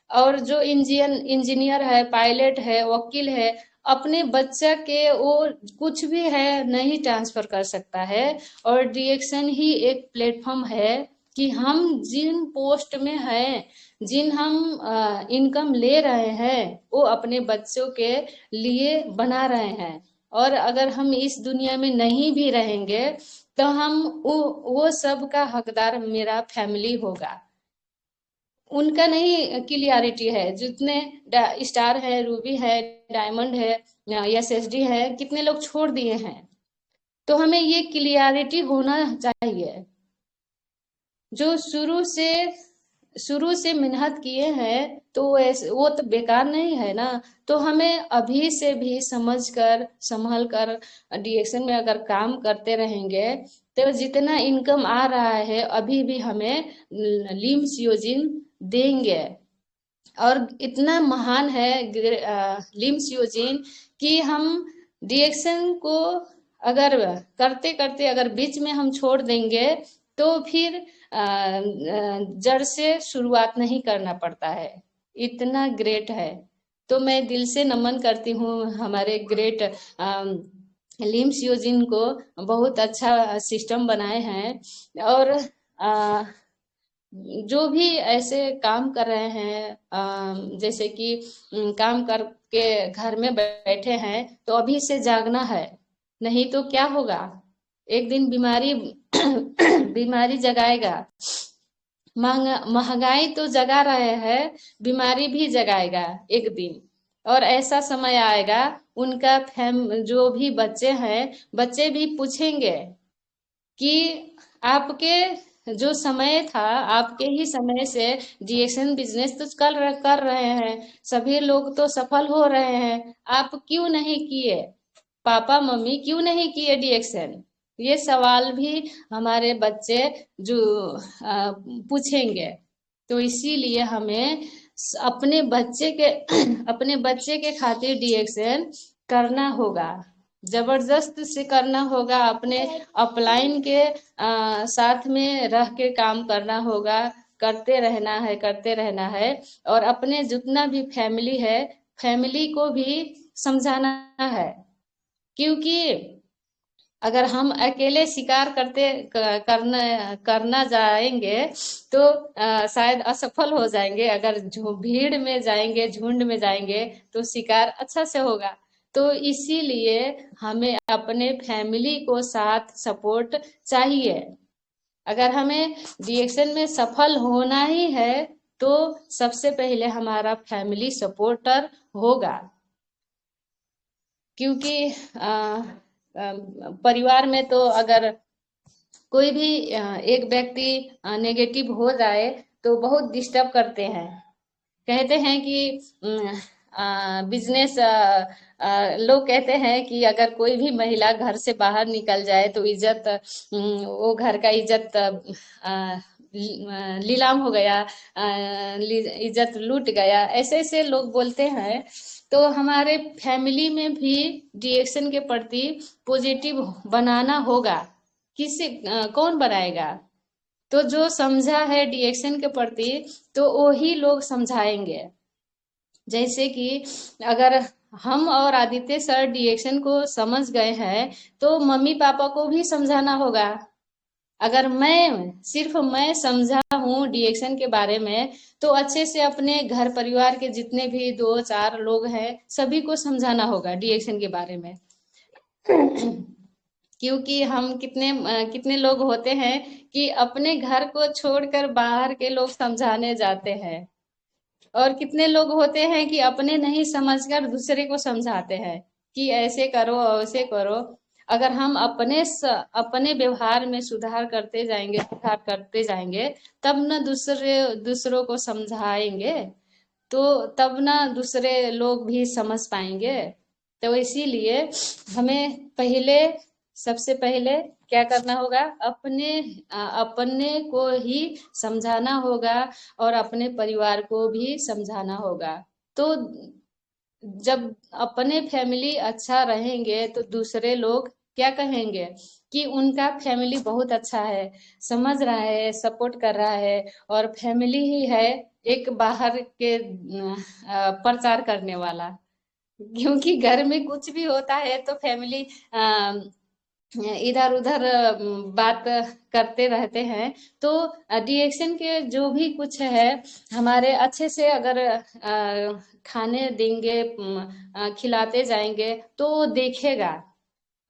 और जो इंजीनियर है, पायलट है, वकील है, अपने बच्चा के वो कुछ भी है नहीं ट्रांसफर कर सकता है। और डीएक्शन ही एक प्लेटफॉर्म है कि हम जिन पोस्ट में हैं, जिन हम इनकम ले रहे हैं, वो अपने बच्चों के लिए बना रहे हैं। और अगर हम इस दुनिया में नहीं भी रहेंगे तो हम वो सब का हकदार मेरा फैमिली होगा। उनका नहीं क्लियरिटी है, जितने स्टार है, रूबी है, डायमंड है, एसएसडी है, कितने लोग छोड़ दिए हैं। तो हमें ये क्लियरिटी होना चाहिए। जो शुरू से मेहनत किए हैं तो वो तो बेकार नहीं है ना। तो हमें अभी से भी समझ कर संभल कर डीएक्शन में अगर काम करते रहेंगे तो जितना इनकम आ रहा है अभी भी हमें लिम्स योजिन देंगे। और इतना महान है लिम्स यूजिन कि हम डीएक्शन को अगर करते करते अगर बीच में हम छोड़ देंगे तो फिर जड़ से शुरुआत नहीं करना पड़ता है। इतना ग्रेट है। तो मैं दिल से नमन करती हूँ हमारे ग्रेट लिम्स यूजिन को। बहुत अच्छा सिस्टम बनाए हैं। और जो भी ऐसे काम कर रहे हैं, जैसे कि काम करके घर में बैठे हैं, तो अभी से जागना है, नहीं तो क्या होगा? एक दिन बीमारी बीमारी जगाएगा। महंगाई तो जगा रहे हैं, बीमारी भी जगाएगा एक दिन। और ऐसा समय आएगा, उनका जो भी बच्चे हैं, बच्चे भी पूछेंगे कि आपके जो समय था, आपके ही समय से डीएक्शन बिजनेस तो कर रहे हैं, सभी लोग तो सफल हो रहे हैं, आप क्यों नहीं किए? पापा मम्मी क्यों नहीं किए डीएक्शन? ये सवाल भी हमारे बच्चे जो पूछेंगे। तो इसीलिए हमें अपने बच्चे के अपने बच्चे के खातिर डीएक्शन करना होगा, जबरदस्त से करना होगा। अपने अपलाइन के साथ में रह के काम करना होगा। करते रहना है। और अपने जितना भी फैमिली है, फैमिली को भी समझाना है। क्योंकि अगर हम अकेले शिकार करना जाएंगे तो शायद असफल हो जाएंगे। अगर भीड़ में जाएंगे, झुंड में जाएंगे, तो शिकार अच्छा से होगा। तो इसीलिए हमें अपने फैमिली को साथ सपोर्ट चाहिए। अगर हमें डीएक्शन में सफल होना ही है तो सबसे पहले हमारा फैमिली सपोर्टर होगा। क्योंकि परिवार में तो अगर कोई भी एक व्यक्ति नेगेटिव हो जाए तो बहुत डिस्टर्ब करते हैं। कहते हैं कि बिजनेस लोग कहते हैं कि अगर कोई भी महिला घर से बाहर निकल जाए तो इज्जत वो घर का इज्जत नीलाम हो गया, इज्जत लूट गया, ऐसे ऐसे लोग बोलते हैं। तो हमारे फैमिली में भी डिएक्शन के प्रति पॉजिटिव बनाना होगा। किसी कौन बनाएगा? तो जो समझा है डिएक्शन के प्रति तो वही लोग समझाएंगे। जैसे कि अगर हम और आदित्य सर डिएक्शन को समझ गए हैं तो मम्मी पापा को भी समझाना होगा। अगर मैं समझा हूँ डिएक्शन के बारे में तो अच्छे से अपने घर परिवार के जितने भी दो चार लोग हैं सभी को समझाना होगा डिएक्शन के बारे में। क्योंकि हम कितने लोग होते हैं कि अपने घर को छोड़कर बाहर के लोग समझाने जाते हैं, और कितने लोग होते हैं कि अपने नहीं समझकर दूसरे को समझाते हैं कि ऐसे करो ऐसे करो। अगर हम अपने व्यवहार में सुधार करते जाएंगे तब न दूसरों को समझाएंगे, तो तब ना दूसरे लोग भी समझ पाएंगे। तो इसीलिए हमें सबसे पहले क्या करना होगा? अपने को ही समझाना होगा और अपने परिवार को भी समझाना होगा। तो जब अपने फैमिली अच्छा रहेंगे तो दूसरे लोग क्या कहेंगे कि उनका फैमिली बहुत अच्छा है, समझ रहा है, सपोर्ट कर रहा है, और फैमिली ही है एक बाहर के प्रचार करने वाला। क्योंकि घर में कुछ भी होता है तो फैमिली इधर उधर बात करते रहते हैं। तो डिएक्शन के जो भी कुछ है हमारे अच्छे से अगर खाने देंगे, खिलाते जाएंगे तो वो देखेगा।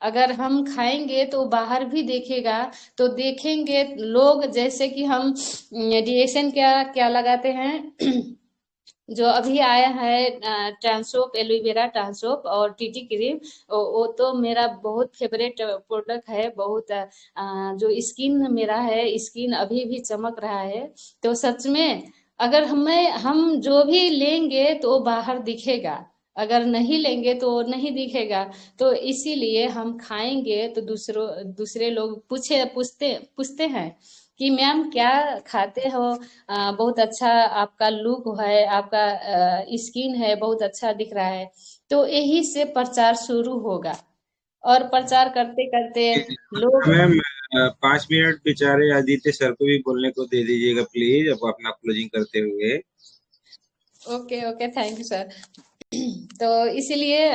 अगर हम खाएंगे तो बाहर भी देखेगा, तो देखेंगे लोग जैसे कि हम डिएक्शन क्या क्या लगाते हैं। जो अभी आया है ट्रांसोप, एलोवेरा ट्रांसोप और टीटी क्रीम, वो तो मेरा बहुत फेवरेट प्रोडक्ट है। बहुत जो स्किन मेरा है, स्किन अभी भी चमक रहा है। तो सच में अगर हम जो भी लेंगे तो बाहर दिखेगा, अगर नहीं लेंगे तो नहीं दिखेगा। तो इसीलिए हम खाएंगे तो दूसरे लोग पूछते पूछते हैं कि मैम क्या खाते हो, बहुत अच्छा आपका लुक है, आपका स्किन है बहुत अच्छा दिख रहा है। तो यही से प्रचार शुरू होगा, और प्रचार करते करते लोग। मैम 5 मिनट बेचारे आदित्य सर को भी बोलने को दे दीजिएगा प्लीज, अब अपना क्लोजिंग करते हुए। Okay okay, thank you sir. तो इसीलिए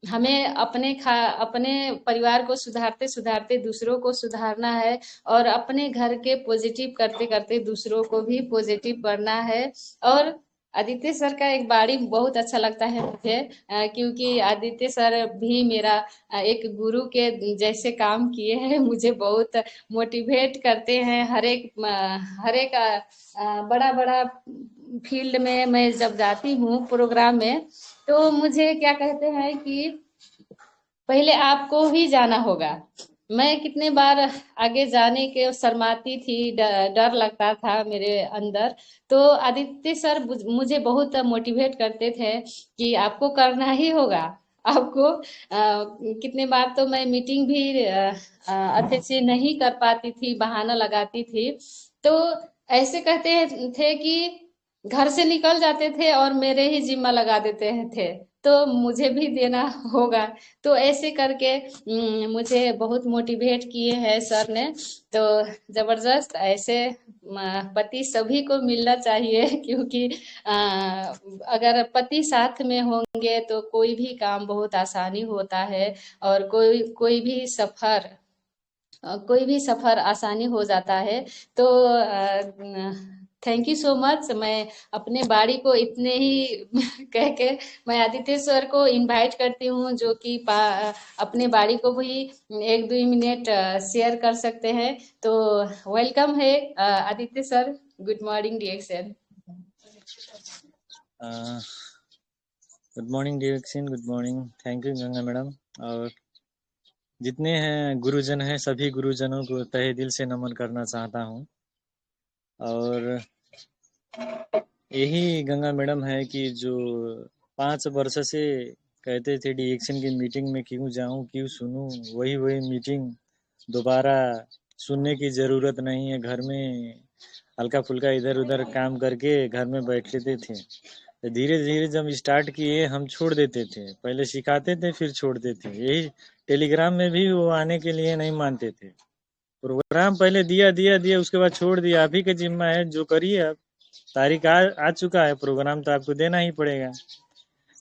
हमें अपने परिवार को सुधारते सुधारते दूसरों को सुधारना है, और अपने घर के पॉजिटिव करते करते दूसरों को भी पॉजिटिव करना है। और आदित्य सर का एक बाड़ी बहुत अच्छा लगता है मुझे, क्योंकि आदित्य सर भी मेरा एक गुरु के जैसे काम किए हैं। मुझे बहुत मोटिवेट करते हैं। हर एक बड़ा बड़ा फील्ड में मैं जब जाती हूँ प्रोग्राम में, तो मुझे क्या कहते हैं कि पहले आपको ही जाना होगा। मैं कितने बार आगे जाने के शर्माती थी, डर लगता था मेरे अंदर। तो आदित्य सर मुझे बहुत मोटिवेट करते थे कि आपको करना ही होगा। आपको कितने बार तो मैं मीटिंग भी अच्छे से नहीं कर पाती थी, बहाना लगाती थी। तो ऐसे कहते थे कि घर से निकल जाते थे और मेरे ही जिम्मा लगा देते थे, तो मुझे भी देना होगा। तो ऐसे करके मुझे बहुत मोटिवेट किए हैं सर ने। तो जबरदस्त ऐसे पति सभी को मिलना चाहिए। क्योंकि अगर पति साथ में होंगे तो कोई भी काम बहुत आसानी होता है, और कोई भी सफर आसानी हो जाता है। तो थैंक यू सो मच। मैं अपने बाड़ी को इतने ही कह के मैं आदित्य सर को इनवाइट करती हूँ, जो कि अपने बाड़ी को भी 1-2 मिनट शेयर कर सकते हैं। तो वेलकम है Aditya sir. Good morning direction. Good morning direction, good morning. Thank you Ganga madam. और जितने हैं गुरुजन हैं, सभी गुरुजनों को तहे दिल से नमन करना चाहता हूँ। और यही गंगा मैडम है कि जो 5 वर्ष से कहते थे डिएक्शन की मीटिंग में क्यों जाऊं, क्यों सुनूं, वही मीटिंग दोबारा सुनने की ज़रूरत नहीं है। घर में हल्का फुल्का इधर उधर काम करके घर में बैठ लेते थे। तो धीरे धीरे जब स्टार्ट किए हम छोड़ देते थे, पहले सिखाते थे फिर छोड़ते थे। यही टेलीग्राम में भी वो आने के लिए नहीं मानते थे। प्रोग्राम पहले दिया दिया दिया, उसके बाद छोड़ दिया। आप ही का जिम्मा है, जो करिए आप। तारीख आ चुका है, प्रोग्राम तो आपको देना ही पड़ेगा।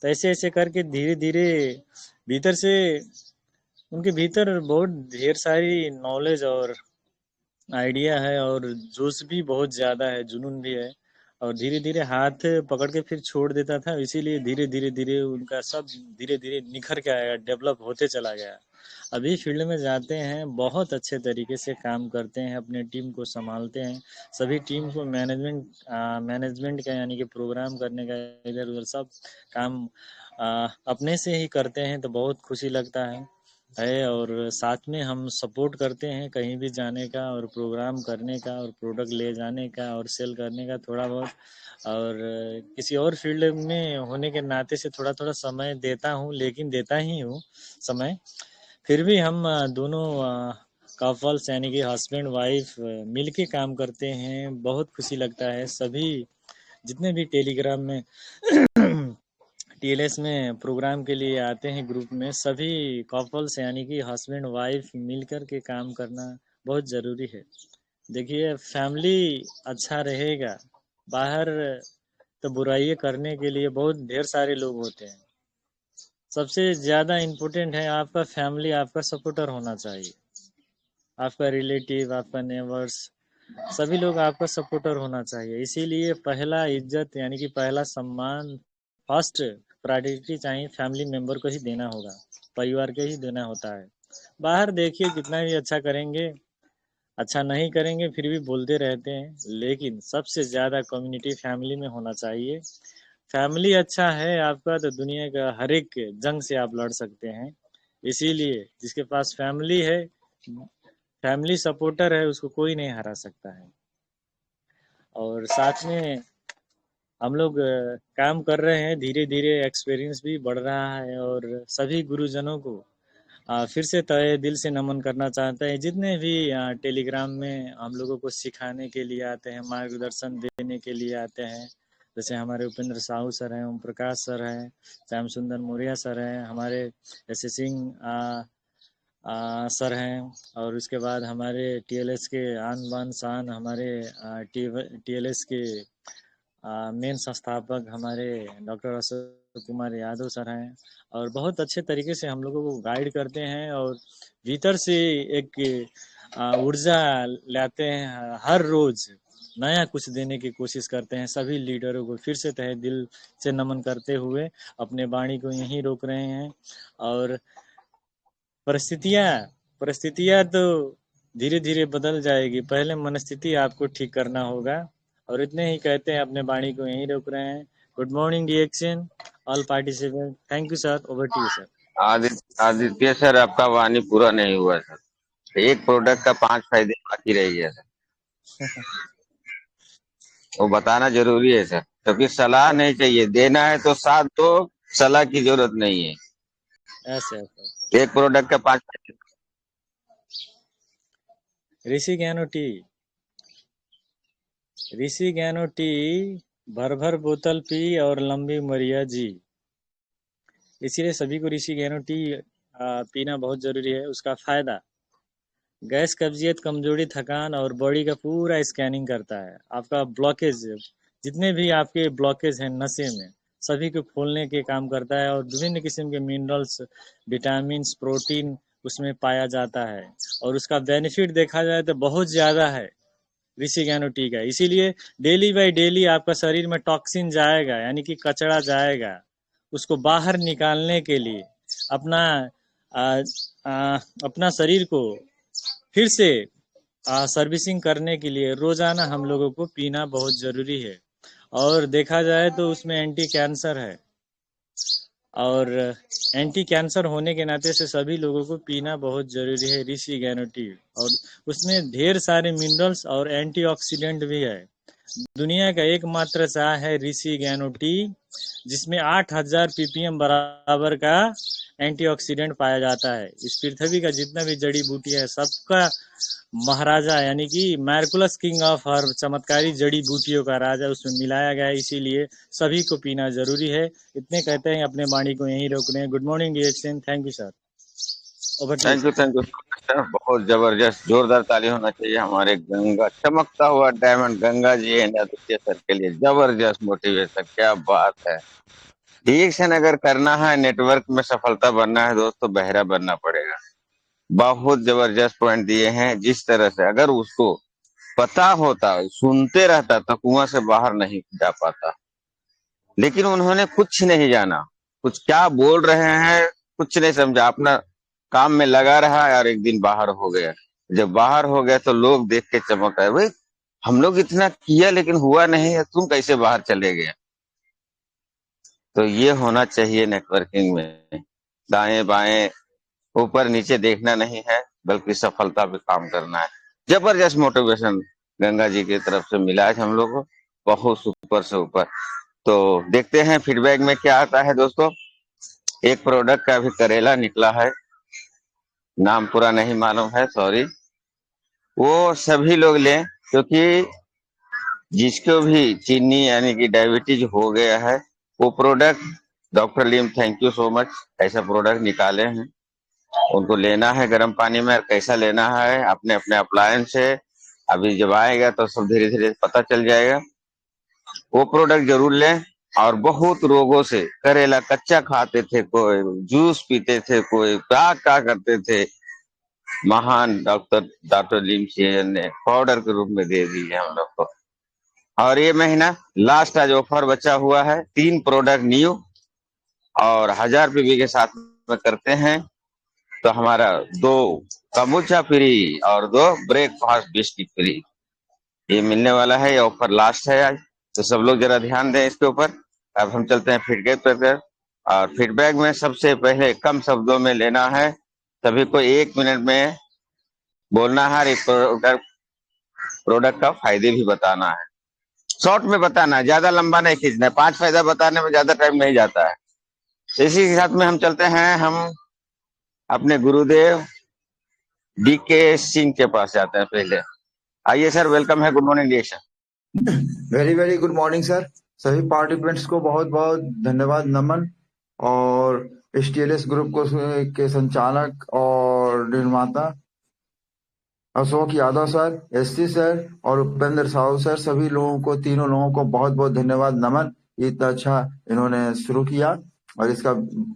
तो ऐसे ऐसे करके धीरे धीरे भीतर से उनके भीतर बहुत ढेर सारी नॉलेज और आइडिया है और जोश भी बहुत ज़्यादा है, जुनून भी है। और धीरे धीरे हाथ पकड़ के फिर छोड़ देता था, इसीलिए धीरे धीरे धीरे उनका सब धीरे धीरे निखर के आया, डेवलप होते चला गया। अभी फील्ड में जाते हैं, बहुत अच्छे तरीके से काम करते हैं, अपने टीम को संभालते हैं। सभी टीम को मैनेजमेंट का यानी कि प्रोग्राम करने का इधर उधर सब काम अपने से ही करते हैं, तो बहुत खुशी लगता है। और साथ में हम सपोर्ट करते हैं कहीं भी जाने का और प्रोग्राम करने का और प्रोडक्ट ले जाने का और सेल करने का थोड़ा बहुत। और किसी और फील्ड में होने के नाते से थोड़ा थोड़ा समय देता हूँ, लेकिन देता ही हूँ समय। फिर भी हम दोनों कपल्स यानी कि हस्बैंड वाइफ मिल के काम करते हैं, बहुत खुशी लगता है। सभी जितने भी टेलीग्राम में टीएलएस में प्रोग्राम के लिए आते हैं ग्रुप में, सभी कपल्स यानी कि हस्बैंड वाइफ मिलकर के काम करना बहुत ज़रूरी है। देखिए फैमिली अच्छा रहेगा, बाहर तो बुराइयां करने के लिए बहुत ढेर सारे लोग होते हैं। सबसे ज़्यादा इम्पोर्टेंट है आपका फैमिली, आपका सपोर्टर होना चाहिए। आपका रिलेटिव, आपका नेबर्स, सभी लोग आपका सपोर्टर होना चाहिए। इसीलिए पहला इज्जत यानी कि पहला सम्मान, फर्स्ट प्रायोरिटी चाहिए फैमिली मेंबर को ही देना होगा, परिवार के ही देना होता है। बाहर देखिए कितना भी अच्छा करेंगे, अच्छा नहीं करेंगे फिर भी बोलते रहते हैं, लेकिन सबसे ज़्यादा कम्युनिटी फैमिली में होना चाहिए। फैमिली अच्छा है आपका तो दुनिया का हर एक जंग से आप लड़ सकते हैं। इसीलिए जिसके पास फैमिली है, फैमिली सपोर्टर है, उसको कोई नहीं हरा सकता है। और साथ में हम लोग काम कर रहे हैं, धीरे धीरे एक्सपीरियंस भी बढ़ रहा है। और सभी गुरुजनों को फिर से तहे दिल से नमन करना चाहते हैं, जितने भी टेलीग्राम में हम लोगों को सिखाने के लिए आते हैं, मार्गदर्शन देने के लिए आते हैं। जैसे हमारे उपेंद्र साहू सर हैं, ओम प्रकाश सर हैं, श्याम सुंदर मौर्य सर हैं, हमारे एस सिंह सर हैं। और उसके बाद हमारे टीएलएस के आन बान शान, हमारे टीएलएस के मेन संस्थापक हमारे डॉक्टर अशोक कुमार यादव सर हैं। और बहुत अच्छे तरीके से हम लोगों को गाइड करते हैं और भीतर से एक ऊर्जा लाते हैं। हर रोज नया कुछ देने की कोशिश करते हैं। सभी लीडरों को फिर से तहे दिल से नमन करते हुए अपने वाणी को यहीं रोक रहे हैं। और परिस्थितियाँ तो धीरे धीरे बदल जाएगी, पहले मनस्थिति आपको ठीक करना होगा। और इतने ही कहते हैं, अपने वाणी को यहीं रोक रहे हैं। Good morning direction all participant. Thank you sir, over to you sir. Aditya sir, आपका वाणी पूरा नहीं हुआ सर। एक प्रोडक्ट का 5 फायदे बाकी रह गया सर, वो बताना जरूरी है सर, क्योंकि सलाह नहीं चाहिए, देना है तो साथ दो, सलाह की जरूरत नहीं है। ऐसे एक प्रोडक्ट का 5 फायदे। ऋषि ज्ञानो टी भर भर बोतल पी और लंबी उमरिया जी। इसीलिए सभी को ऋषि ज्ञानो टी पीना बहुत जरूरी है। उसका फायदा गैस, कब्जियत, कमजोरी, थकान और बॉडी का पूरा स्कैनिंग करता है। आपका ब्लॉकेज, जितने भी आपके ब्लॉकेज हैं नशे में, सभी को खोलने के काम करता है। और विभिन्न किस्म के मिनरल्स, विटामिन, प्रोटीन उसमें पाया जाता है। और उसका बेनिफिट देखा जाए तो बहुत ज़्यादा है ऋषि ज्ञानो टी का। इसीलिए डेली बाय डेली आपका शरीर में टॉक्सिन जाएगा, यानी कि कचरा जाएगा। उसको बाहर निकालने के लिए अपना अपना शरीर को फिर से सर्विसिंग करने के लिए रोजाना हम लोगों को पीना बहुत जरूरी है। और देखा जाए तो उसमें एंटी कैंसर है, और एंटी कैंसर होने के नाते से सभी लोगों को पीना बहुत जरूरी है ऋषि गैनो टी। और उसमें ढेर सारे मिनरल्स और एंटीऑक्सीडेंट भी है। दुनिया का एकमात्र चाय है ऋषि गैनो टी, जिसमें 8000 ppm बराबर का एंटीऑक्सीडेंट पाया जाता है। इस पृथ्वी का जितना भी जड़ी बूटी है सबका महाराजा यानी कि मैर्कुलस किंग ऑफ हर्ब, चमत्कारी जड़ी बूटियों का राजा उसमें मिलाया गया है, इसीलिए सभी को पीना जरूरी है। इतने कहते हैं अपने वाणी को यहीं रोक रहे हैं। Good morning direction, thank you sir. Over to you thank you sir. बहुत जबरदस्त जोरदार ताली होना चाहिए हमारे गंगा, चमकता हुआ diamond Ganga ji and Aditya sir के लिए। जबरदस्त मोटिवेशन, क्या बात है। डिएक्शन अगर करना है, नेटवर्क में सफलता बनना है दोस्तों, बहरा बनना पड़ेगा। बहुत जबरदस्त पॉइंट दिए हैं। जिस तरह से अगर उसको पता होता, सुनते रहता तो कुआं से बाहर नहीं जा पाता, लेकिन उन्होंने कुछ नहीं जाना, कुछ क्या बोल रहे हैं कुछ नहीं समझा, अपना काम में लगा रहा और एक दिन बाहर हो गया। जब बाहर हो गया तो लोग देख के चमक आए, भाई हम लोग इतना किया लेकिन हुआ नहीं है, तुम कैसे बाहर चले गए। तो ये होना चाहिए नेटवर्किंग में। दाएं बाएं ऊपर नीचे देखना नहीं है, बल्कि सफलता पे काम करना है। जबरदस्त मोटिवेशन गंगा जी की तरफ से मिला है हम लोग को, बहुत ऊपर से ऊपर। तो देखते हैं फीडबैक में क्या आता है दोस्तों। एक प्रोडक्ट का भी करेला निकला है, नाम पूरा नहीं मालूम है, सॉरी। वो सभी लोग लें, क्योंकि जिसको भी चीनी यानी कि डायबिटीज हो गया है, वो प्रोडक्ट डॉक्टर लीम थैंक यू सो मच, ऐसा प्रोडक्ट निकाले हैं। उनको लेना है गर्म पानी में, कैसा लेना है अपने अपने अप्लायंस से। अभी जब आएगा तो सब धीरे धीरे पता चल जाएगा। वो प्रोडक्ट जरूर लें। और बहुत रोगों से, करेला कच्चा खाते थे, कोई जूस पीते थे, कोई क्या करते थे, महान डॉक्टर लिमसियन ने पाउडर के रूप में दे दी है हम लोग को। और ये महीना लास्ट आज ऑफर बचा हुआ है, 3 प्रोडक्ट न्यू और 1000 पीवी के साथ में करते हैं तो हमारा 2 कम्बुचा फ्री और 2 ब्रेकफास्ट बिस्किट फ्री ये मिलने वाला है। ये ऑफर लास्ट है आज, तो सब लोग जरा ध्यान दें इसके ऊपर। अब हम चलते हैं फीडबैक पर। और फीडबैक में सबसे पहले कम शब्दों में लेना है, सभी को 1 मिनट में बोलना है। प्रोडक्ट का फायदे भी बताना है, शॉर्ट में बताना है, ज्यादा लंबा नहीं खींचना है। 5 फायदा बताने में ज्यादा टाइम नहीं जाता है। इसी के साथ में हम चलते हैं, हम अपने गुरुदेव DK सिंह के पास जाते हैं। पहले आइए सर, वेलकम है, good morning direction. Very very good morning sir. सभी पार्टिसिपेंट्स को बहुत बहुत धन्यवाद, नमन। और STLS ग्रुप को के संचालक और निर्माता Ashok Yadav sir, SC sir और उपेंद्र साहू सर, सभी लोगों को, तीनों लोगों को बहुत बहुत धन्यवाद, नमन। इतना अच्छा इन्होंने शुरू किया और इसका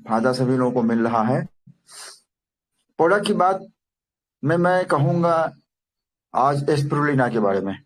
फायदा सभी लोगों को मिल रहा है। प्रोडक्ट की बात में मैं कहूंगा आज एस्पिरुलिना के बारे में।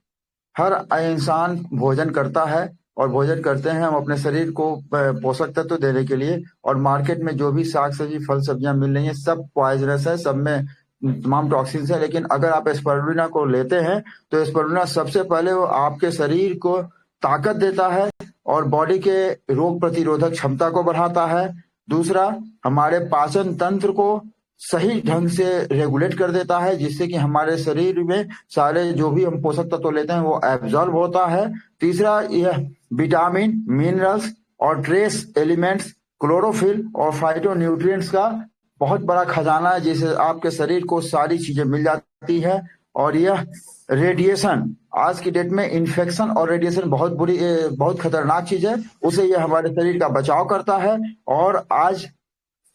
हर इंसान भोजन करता है और भोजन करते हैं हम अपने शरीर को पोषक तत्व देने के लिए, और मार्केट में जो भी साग सब्जी फल सब्जियां मिल रही हैं सब पॉइजनस है, सब में तमाम टॉक्सिन्स है। लेकिन अगर आप एस्पिरुलिना को लेते हैं तो एस्पिरुलिना सबसे पहले वो आपके शरीर को ताकत देता है और बॉडी के रोग प्रतिरोधक क्षमता को बढ़ाता है। दूसरा, हमारे पाचन तंत्र को सही ढंग से रेगुलेट कर देता है, जिससे कि हमारे शरीर में सारे जो भी हम पोषक तत्व लेते हैं वो एब्जॉर्ब होता है। तीसरा, यह विटामिन, मिनरल्स और ट्रेस एलिमेंट्स, क्लोरोफिल और फाइटोन्यूट्रिएंट्स का बहुत बड़ा खजाना है, जिससे आपके शरीर को सारी चीजें मिल जाती है। और यह रेडिएशन, आज की डेट में इन्फेक्शन और रेडिएशन बहुत खतरनाक चीज है, उसे यह हमारे शरीर का बचाव करता है। और आज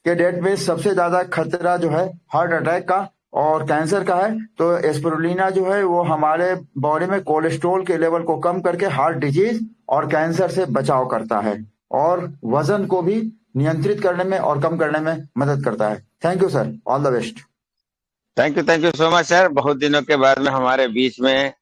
के डेट में सबसे ज्यादा खतरा जो है हार्ट अटैक का और कैंसर का है, तो एस्पिरुलिना जो है वो हमारे बॉडी में कोलेस्ट्रॉल के लेवल को कम करके हार्ट डिजीज और कैंसर से बचाव करता है और वजन को भी नियंत्रित करने में और कम करने में मदद करता है। Thank you sir, all the best. Thank you so much sir. बहुत दिनों के बाद में हमारे बीच में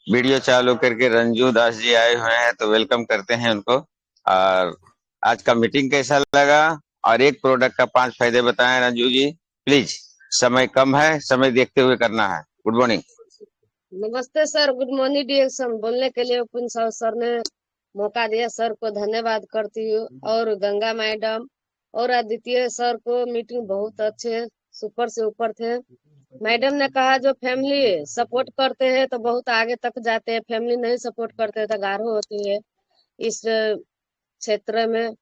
वीडियो चालू करके रंजू दास जी आए हुए हैं, तो वेलकम करते हैं उनको। और आज का मीटिंग कैसा लगा और एक प्रोडक्ट का 5 फायदे बताएं रंजू जी प्लीज। समय कम है, समय देखते हुए करना है। Good morning. नमस्ते सर, गुड मॉर्निंग डिएक्शन। बोलने के लिए सर ने मौका दिया, सर को धन्यवाद करती हूँ। और गंगा मैडम और आदित्य सर को मीटिंग बहुत अच्छे सुपर से ऊपर थे। मैडम ने कहा जो फैमिली सपोर्ट करते हैं तो बहुत आगे तक जाते हैं, फैमिली नहीं सपोर्ट करते हैं तो गाढ़ होती है इस क्षेत्र में।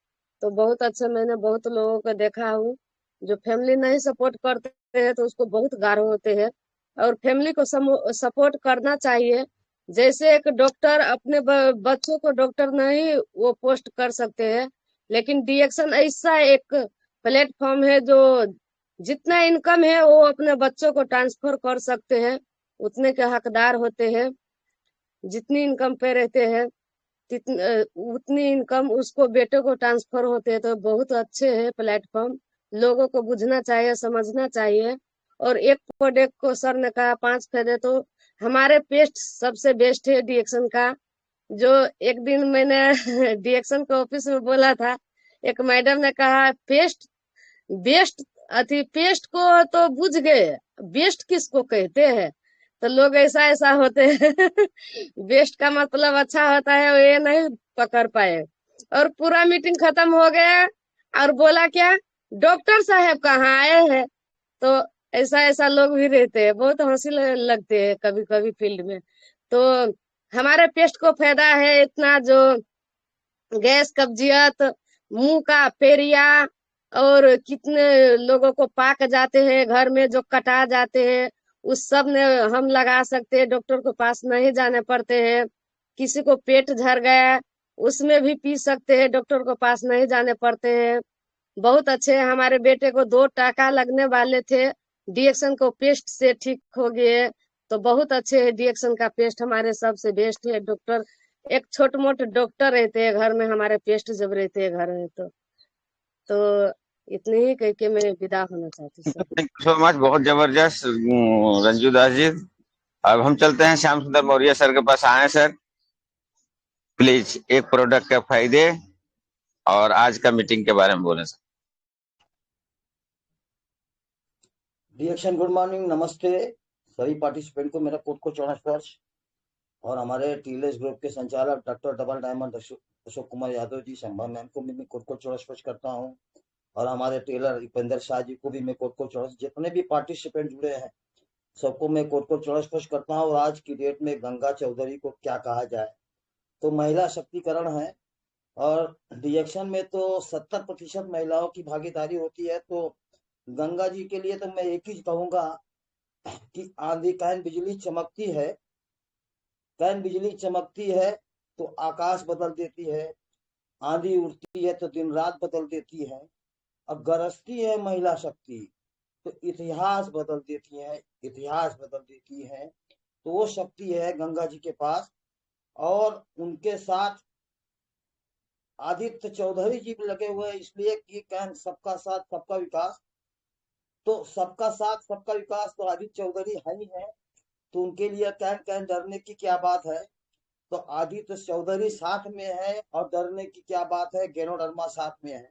तो बहुत अच्छा, मैंने बहुत लोगों को देखा हूँ जो फैमिली नहीं सपोर्ट करते हैं तो उसको बहुत गाढ़ होते हैं। और फैमिली को सपोर्ट करना चाहिए। जैसे एक डॉक्टर अपने बच्चों को डॉक्टर नहीं वो पोस्ट कर सकते हैं, लेकिन डीएक्शन ऐसा एक प्लेटफॉर्म है जो जितना इनकम है वो अपने बच्चों को ट्रांसफर कर सकते हैं, उतने के हकदार होते हैं। जितनी इनकम पे रहते हैं उतनी इनकम उसको बेटे को ट्रांसफर होते हैं। तो बहुत अच्छे है प्लेटफॉर्म, लोगों को बुझना चाहिए, समझना चाहिए। और एक प्रोडक्ट को सर ने कहा 5 फायदे, तो हमारे पेस्ट सबसे बेस्ट है डीएक्शन का। जो एक दिन मैंने डीएक्शन के ऑफिस में बोला था, एक मैडम ने कहा पेस्ट बेस्ट पेस्ट को तो बुझ गए, बेस्ट किसको कहते हैं। तो लोग ऐसा ऐसा होते हैं बेस्ट का मतलब अच्छा होता है, वो ये नहीं पकड़ पाए। और पूरा मीटिंग खत्म हो गया और बोला क्या, डॉक्टर साहब कहाँ आए हैं। तो ऐसा ऐसा लोग भी रहते हैं, बहुत हंसी लगते हैं कभी कभी फील्ड में। तो हमारे पेस्ट को फायदा है इतना, जो गैस, कब्जियत, मुंह का पेरिया, और कितने लोगों को पाक जाते हैं घर में जो कटा जाते हैं, उस सब ने हम लगा सकते हैं, डॉक्टर के पास नहीं जाने पड़ते हैं। किसी को पेट झड़ गया उसमें भी पी सकते हैं, डॉक्टर के पास नहीं जाने पड़ते हैं। बहुत अच्छे हैं। हमारे बेटे को 2 टाका लगने वाले थे, डीएक्शन को पेस्ट से ठीक हो गए। तो बहुत अच्छे है डीएक्शन का पेस्ट, हमारे सबसे बेस्ट है। डॉक्टर एक छोट मोट डॉक्टर रहते हैं घर में, हमारे पेस्ट जब रहते हैं घर में तो इतने ही कह के मैं विदा होना चाहती हूँ sir. Thank you so much, बहुत जबरदस्त रंजू दास जी। अब हम चलते हैं श्याम सुंदर मौर्य सर के पास। आए सर, प्लीज एक प्रोडक्ट के फायदे और आज का मीटिंग के बारे में बोले सर। डीएक्शन गुड मॉर्निंग, नमस्ते सभी पार्टिसिपेंट को, मेरा कोट को चौड़ा स्पर्श। और हमारे टीएलएस ग्रुप के संचालक doctor double diamond Ashok Kumar Yadav ji, Sambha ma'am को भी मैं कोट को चौड़ा स्पर्श करता हूँ। और हमारे टेलर उपेंद्र शाह जी को भी मैं कोट को चौड़ा, जितने भी पार्टिसिपेंट जुड़े हैं सबको मैं कोट को चौड़ा स्पर्श करता हूँ। और आज की डेट में गंगा चौधरी को क्या कहा जाए, तो महिला शक्तिकरण है। और डीएक्शन में तो 70% महिलाओं की भागीदारी होती है। तो गंगा जी के लिए तो मैं एक ही कहूंगा कि आंधी कैन बिजली चमकती है, कैन बिजली चमकती है तो आकाश बदल देती है, आंधी उठती है तो दिन रात बदल देती है, और गरजती है महिला शक्ति तो इतिहास बदल देती है, इतिहास बदल देती है। तो वो शक्ति है गंगा जी के पास। और उनके साथ आदित्य चौधरी जी भी लगे हुए हैं, इसलिए कि कैन सबका साथ सबका विकास। तो सबका साथ सबका विकास तो आदित्य चौधरी है ही है, तो उनके लिए कैन कैन डरने की क्या बात है। तो आदित्य चौधरी साथ में है और डरने की क्या बात है, गैनोडर्मा साथ में है।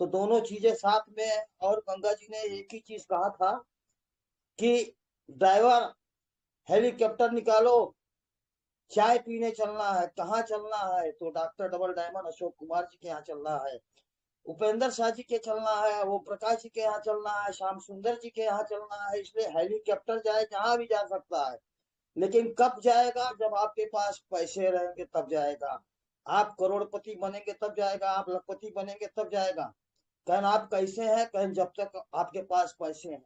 तो दोनों चीजें साथ में है। और गंगा जी ने एक ही चीज कहा था कि ड्राइवर हेलीकॉप्टर निकालो, चाय पीने चलना है। कहाँ चलना है, तो doctor double diamond Ashok Kumar ji के यहाँ चलना है, उपेंद्र शाह जी के चलना है, वो प्रकाश जी के यहाँ चलना है, श्याम सुंदर जी के यहाँ चलना है। इसलिए हेलीकॉप्टर जाए जहां भी जा सकता है, लेकिन कब जाएगा, जब आपके पास पैसे रहेंगे तब जाएगा। आप करोड़पति बनेंगे तब जाएगा, आप लखपति बनेंगे तब जाएगा। कहन आप कैसे हैं, कहन जब तक आपके पास पैसे हैं।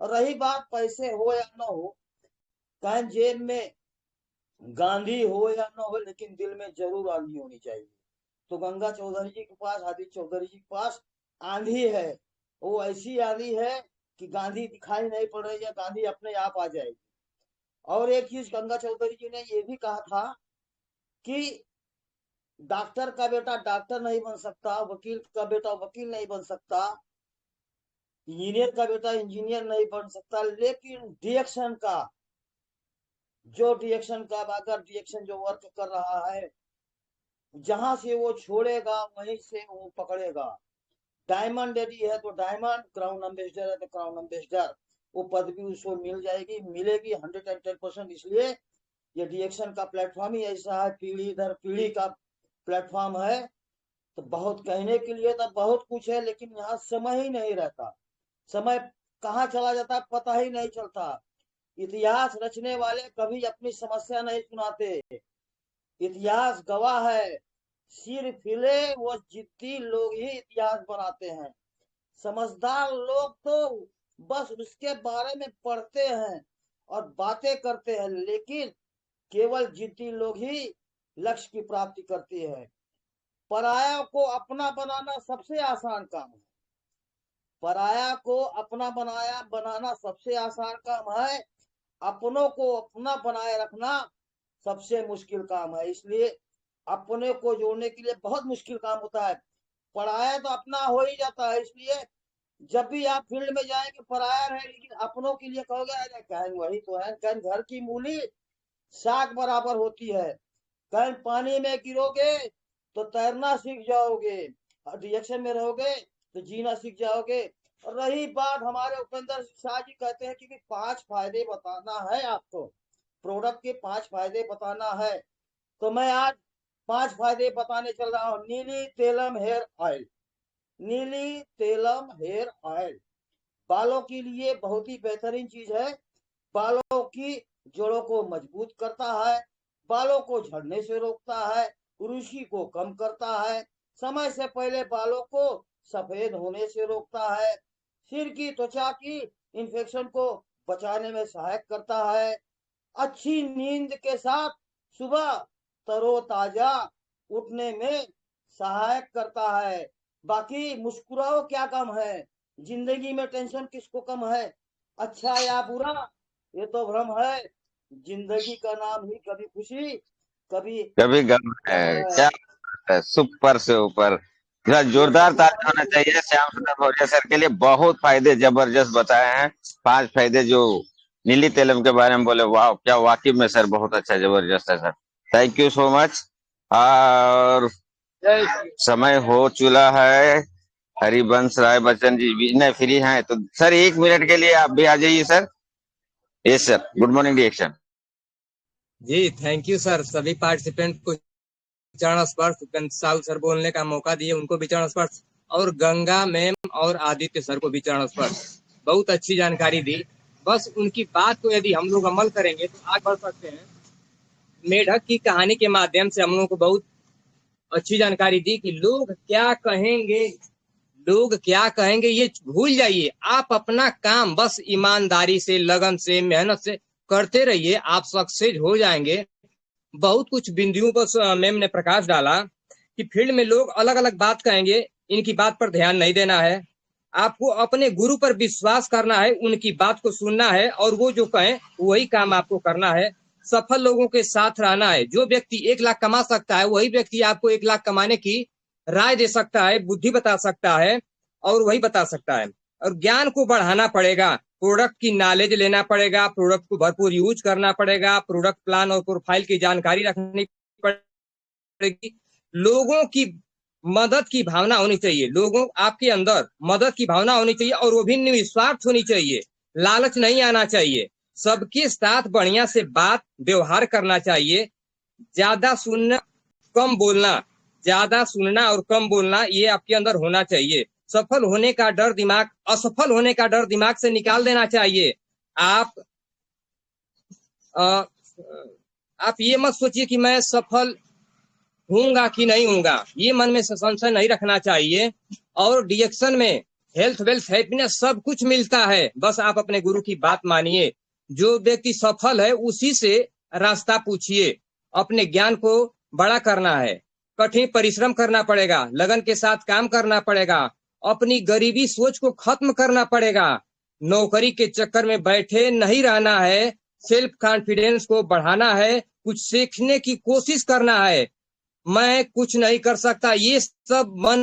और रही बात पैसे हो या न हो, कहन जेब में गांधी हो या न हो, लेकिन दिल में जरूर आंधी होनी चाहिए। तो गंगा चौधरी जी के पास, आदित्य चौधरी जी के पास आंधी है। वो ऐसी आंधी है कि गांधी दिखाई नहीं पड़ रही है, गांधी अपने आप आ जाएगी। और एक चीज गंगा चौधरी जी ने ये भी कहा था कि डॉक्टर का बेटा डॉक्टर नहीं बन सकता, वकील का बेटा वकील नहीं बन सकता, इंजीनियर का बेटा इंजीनियर नहीं बन सकता, लेकिन डीएक्शन का अगर डीएक्शन जो वर्क कर रहा है, जहां से वो छोड़ेगा वहीं से वो पकड़ेगा। डायमंड यदि है तो डायमंड, क्राउन एम्बेसडर है तो क्राउन एम्बेसडर, वो पदवी उसको मिल जाएगी, मिलेगी 110%। इसलिए ये डीएक्शन का प्लेटफॉर्म ही ऐसा है, पीढ़ी दर पीढ़ी का प्लेटफॉर्म है तो बहुत कहने के लिए तो बहुत कुछ है, लेकिन यहाँ समय ही नहीं रहता। समय कहाँ चला जाता है पता ही नहीं चलता। इतिहास रचने वाले कभी अपनी समस्या नहीं सुनाते। इतिहास गवाह है, सिर फिले वो जिद्दी लोग ही इतिहास बनाते हैं। समझदार लोग तो बस उसके बारे में पढ़ते हैं और बातें करते हैं, लेकिन केवल जिद्दी लोग ही लक्ष्य की प्राप्ति करते हैं। पराया को अपना बनाना सबसे आसान काम है। पराया को अपना बनाना सबसे आसान काम है। अपनों को अपना बनाए रखना सबसे मुश्किल काम है। इसलिए अपने को जोड़ने के लिए बहुत मुश्किल काम होता है। पराया तो अपना हो ही जाता है। इसलिए जब भी आप फील्ड में जाएंगे पराया रहे, लेकिन अपनों के लिए कहोगे अरे कहें वही तो है, कहें घर की मूली साग बराबर होती है, कहें पानी में गिरोगे तो तैरना सीख जाओगे, रिएक्शन में रहोगे तो जीना सीख जाओगे। और रही बात, हमारे उपेंद्र शाह जी कहते हैं कि 5 फायदे बताना है आपको, प्रोडक्ट के 5 फायदे बताना है, तो मैं आज 5 फायदे बताने चल रहा हूँ। नीली तेलम हेयर ऑयल। नीली तेलम हेयर ऑयल बालों के लिए बहुत ही बेहतरीन चीज है। बालों की जड़ों को मजबूत करता है, बालों को झड़ने से रोकता है, रुसी को कम करता है, समय से पहले बालों को सफेद होने से रोकता है, सिर की त्वचा की इन्फेक्शन को बचाने में सहायक करता है, अच्छी नींद के साथ सुबह तरोताजा उठने में सहायक करता है। बाकी मुस्कुराओ क्या कम है, जिंदगी में टेंशन किसको कम है, अच्छा या बुरा ये तो भ्रम है, जिंदगी का नाम ही कभी खुशी कभी कभी गम गम है, है। क्या बात है, सुपर से ऊपर। जरा ये जोरदार सब ताली बताने होना के चाहिए लिए श्याम सुंदर मौर्य सर के लिए। बहुत फायदे जबरदस्त बताए हैं। 5 फायदे जो नीली तेलम के बारे में बोले, वाह क्या वाकई में सर बहुत अच्छा जबरदस्त है sir. Thank you so much. और समय हो चुका है। हरिवंश राय बच्चन जी भी नहीं फ्री हैं तो सर 1 मिनट के लिए आप भी आ जाइए sir. Yes sir, good morning reaction. जी थैंक यू सर। सभी पार्टिसिपेंट को चरण स्पर्श, साहु सर बोलने का मौका दिए, उनको भी चरण स्पर्श, और गंगा मैम और आदित्य सर को भी चरण स्पर्श। बहुत अच्छी जानकारी दी। बस उनकी बात को यदि हम लोग अमल करेंगे तो आगे बढ़ सकते हैं। मेढक की कहानी के माध्यम से हम लोगों को बहुत अच्छी जानकारी दी कि लोग क्या कहेंगे, लोग क्या कहेंगे ये भूल जाइए। आप अपना काम बस ईमानदारी से, लगन से, मेहनत से करते रहिए, आप सक्सेस हो जाएंगे। बहुत कुछ बिंदुओं पर मैम ने प्रकाश डाला कि फील्ड में लोग अलग अलग बात कहेंगे, इनकी बात पर ध्यान नहीं देना है। आपको अपने गुरु पर विश्वास करना है, उनकी बात को सुनना है और वो जो कहें वही काम आपको करना है। सफल लोगों के साथ रहना है। जो व्यक्ति 1 लाख कमा सकता है वही व्यक्ति आपको 1 लाख कमाने की राय दे सकता है, बुद्धि बता सकता है और वही बता सकता है। और ज्ञान को बढ़ाना पड़ेगा, प्रोडक्ट की नॉलेज लेना पड़ेगा, प्रोडक्ट को भरपूर यूज करना पड़ेगा, प्रोडक्ट प्लान और प्रोफाइल की जानकारी रखनी पड़ेगी। लोगों की मदद की भावना होनी चाहिए, लोगों आपके अंदर मदद की भावना होनी चाहिए और वो भी निस्वार्थ होनी चाहिए। लालच नहीं आना चाहिए। सबके साथ बढ़िया से बात व्यवहार करना चाहिए। ज्यादा सुनना कम बोलना, ज्यादा सुनना और कम बोलना ये आपके अंदर होना चाहिए। सफल होने का डर दिमाग, असफल होने का डर दिमाग से निकाल देना चाहिए। आप ये मत सोचिए कि मैं सफल हूंगा कि नहीं हूंगा, ये मन में संशय नहीं रखना चाहिए। और डिएक्शन में हेल्थ, वेल्थ, हैप्पीनेस सब कुछ मिलता है, बस आप अपने गुरु की बात मानिए। जो व्यक्ति सफल है उसी से रास्ता पूछिए। अपने ज्ञान को बड़ा करना है, कठिन परिश्रम करना पड़ेगा, लगन के साथ काम करना पड़ेगा, अपनी गरीबी सोच को खत्म करना पड़ेगा। नौकरी के चक्कर में बैठे नहीं रहना है, सेल्फ कॉन्फिडेंस को बढ़ाना है, कुछ सीखने की कोशिश करना है। मैं कुछ नहीं कर सकता, ये सब मन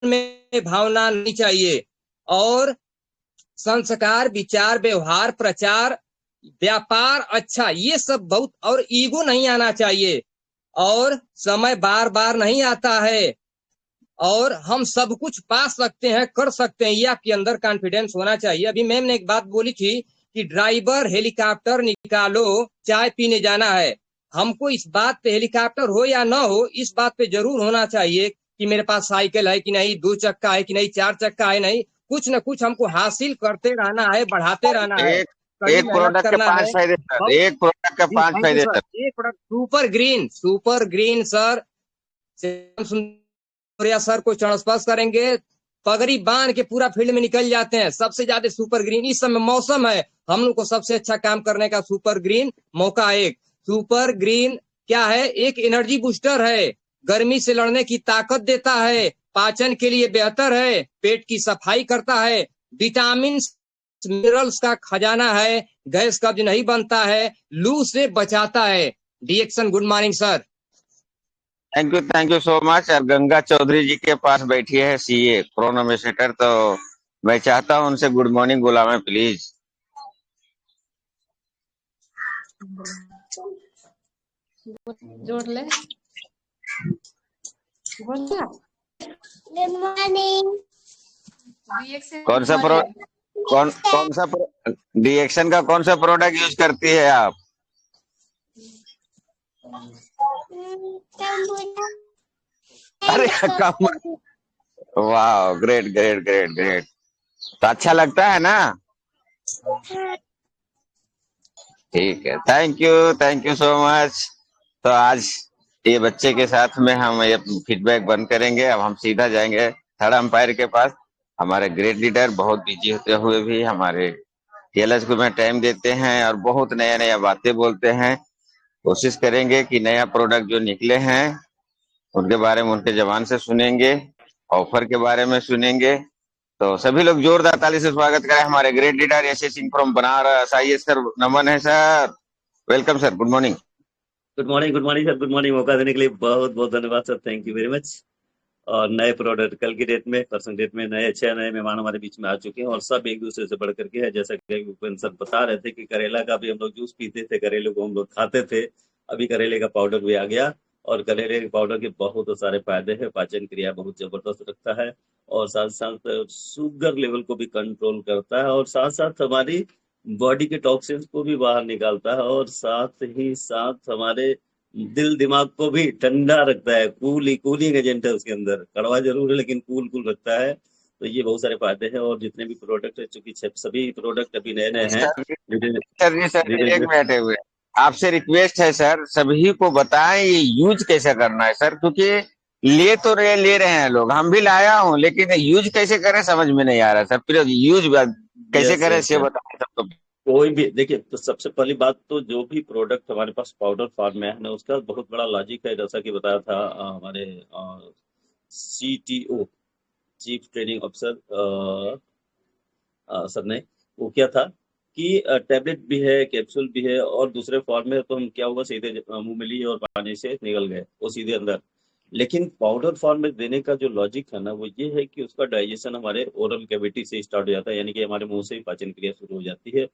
में भावना नहीं चाहिए। और संस्कार, विचार, व्यवहार, प्रचार, व्यापार अच्छा, ये सब बहुत, और ईगो नहीं आना चाहिए। और समय बार बार नहीं आता है और हम सब कुछ पा सकते हैं, कर सकते हैं, ये आपके अंदर कॉन्फिडेंस होना चाहिए। अभी मैम ने एक बात बोली थी कि ड्राइवर हेलीकॉप्टर निकालो, चाय पीने जाना है। हमको इस बात पे, हेलीकॉप्टर हो या ना हो, इस बात पे जरूर होना चाहिए कि मेरे पास साइकिल है कि नहीं, 2 चक्का है कि नहीं, 4 चक्का है नहीं, कुछ न कुछ हमको हासिल करते रहना है, बढ़ाते रहना है, एक कड़ी एक मेहनत प्रोडक्ट के करना 5 है। फायदे सर, बहुत एक प्रोडक्ट के जी 5 थैंक यू फायदे सर। सर। एक product super green sir, Shyam Sundariya sir को चरण स्पर्श करेंगे, पगड़ी बांध के पूरा फील्ड में निकल जाते हैं। सबसे ज्यादा सुपर ग्रीन इस समय मौसम है, हम लोग को सबसे अच्छा काम करने का सुपर ग्रीन मौका। एक सुपर ग्रीन क्या है, एक एनर्जी बूस्टर है, गर्मी से लड़ने की ताकत देता है, पाचन के लिए बेहतर है, पेट की सफाई करता है, विटामिन मिनरल्स का खजाना है, गैस कब्ज नहीं बनता है, लू से बचाता है। डिएक्शन good morning sir. Thank you so much. और गंगा चौधरी जी के पास बैठी है सीए क्रोनोमीटर, तो मैं चाहता हूं उनसे गुड मॉर्निंग बुलावें प्लीज। जोड़ ले बोला गुड मॉर्निंग। कौन सा प्रो कौन सा डिएक्शन का कौन सा प्रोडक्ट यूज करती है आप? अरे कम। वाह, ग्रेट ग्रेट ग्रेट ग्रेट। तो अच्छा लगता है ना? ठीक है, थैंक यू सो मच। तो आज ये बच्चे के साथ में हम ये फीडबैक बंद करेंगे। अब हम सीधा जाएंगे थर्ड अंपायर के पास। हमारे ग्रेट लीडर बहुत बिजी होते हुए भी हमारे टीएलएस को में टाइम देते हैं और बहुत नया नया बातें बोलते हैं। कोशिश करेंगे कि नया प्रोडक्ट जो निकले हैं उनके बारे में उनके जबान से सुनेंगे, ऑफर के बारे में सुनेंगे। तो सभी लोग जोरदार ताली से स्वागत करें हमारे great leader Yash Singh from Banaras. आइए सर, नमन है sir, welcome sir, good morning. Good morning sir, good morning. मौका देने के लिए बहुत बहुत धन्यवाद sir, thank you very much. और नए प्रोडक्ट कल की डेट में, परसों डेट में नए मेहमान हमारे बीच में आ चुके हैं और सब एक दूसरे से बढ़ करके है। जैसा कि उपेंद्र सर बता रहे थे कि करेला का भी हम लोग जूस पीते थे, करेले को हम लोग खाते थे, अभी करेले का पाउडर भी आ गया। और करेले के पाउडर के बहुत सारे फायदे हैं, पाचन क्रिया बहुत जबरदस्त रखता है और साथ साथ शुगर लेवल को भी कंट्रोल करता है और साथ साथ हमारी बॉडी के टॉक्सिन्स को भी बाहर निकालता है और साथ ही साथ हमारे दिल दिमाग को भी ठंडा रखता है। कूलिंग एजेंट है उसके अंदर, कड़वा जरूर है लेकिन कूल रखता है। तो ये बहुत सारे फायदे हैं और जितने भी प्रोडक्ट है, चूंकि सभी प्रोडक्ट अभी नए हैं। सर एक मिनट है, आपसे रिक्वेस्ट है सर, सभी को बताएं ये यूज कैसे करना है सर, क्योंकि ले रहे हैं लोग, हम भी लाया हूँ, लेकिन यूज कैसे करें समझ में नहीं आ रहा सर। फिर यूज कैसे करें से बताएं सबको। कोई भी देखिए, तो सबसे पहली बात तो जो भी प्रोडक्ट हमारे पास पाउडर फॉर्म में है ना, उसका बहुत बड़ा लॉजिक है। जैसा कि बताया था हमारे CTO, chief training officer sir ने, वो क्या था कि टैबलेट भी है, कैप्सूल भी है और दूसरे फॉर्म में, तो हम क्या हुआ, सीधे मुंह में लिए और पानी से निकल गए वो सीधे अंदर। लेकिन पाउडर फॉर्म में देने का जो लॉजिक है ना, वो ये है कि उसका डाइजेशन हमारे ओरल कैविटी से स्टार्ट हो जाता है, यानी कि हमारे मुंह से ही पाचन क्रिया शुरू हो जाती है,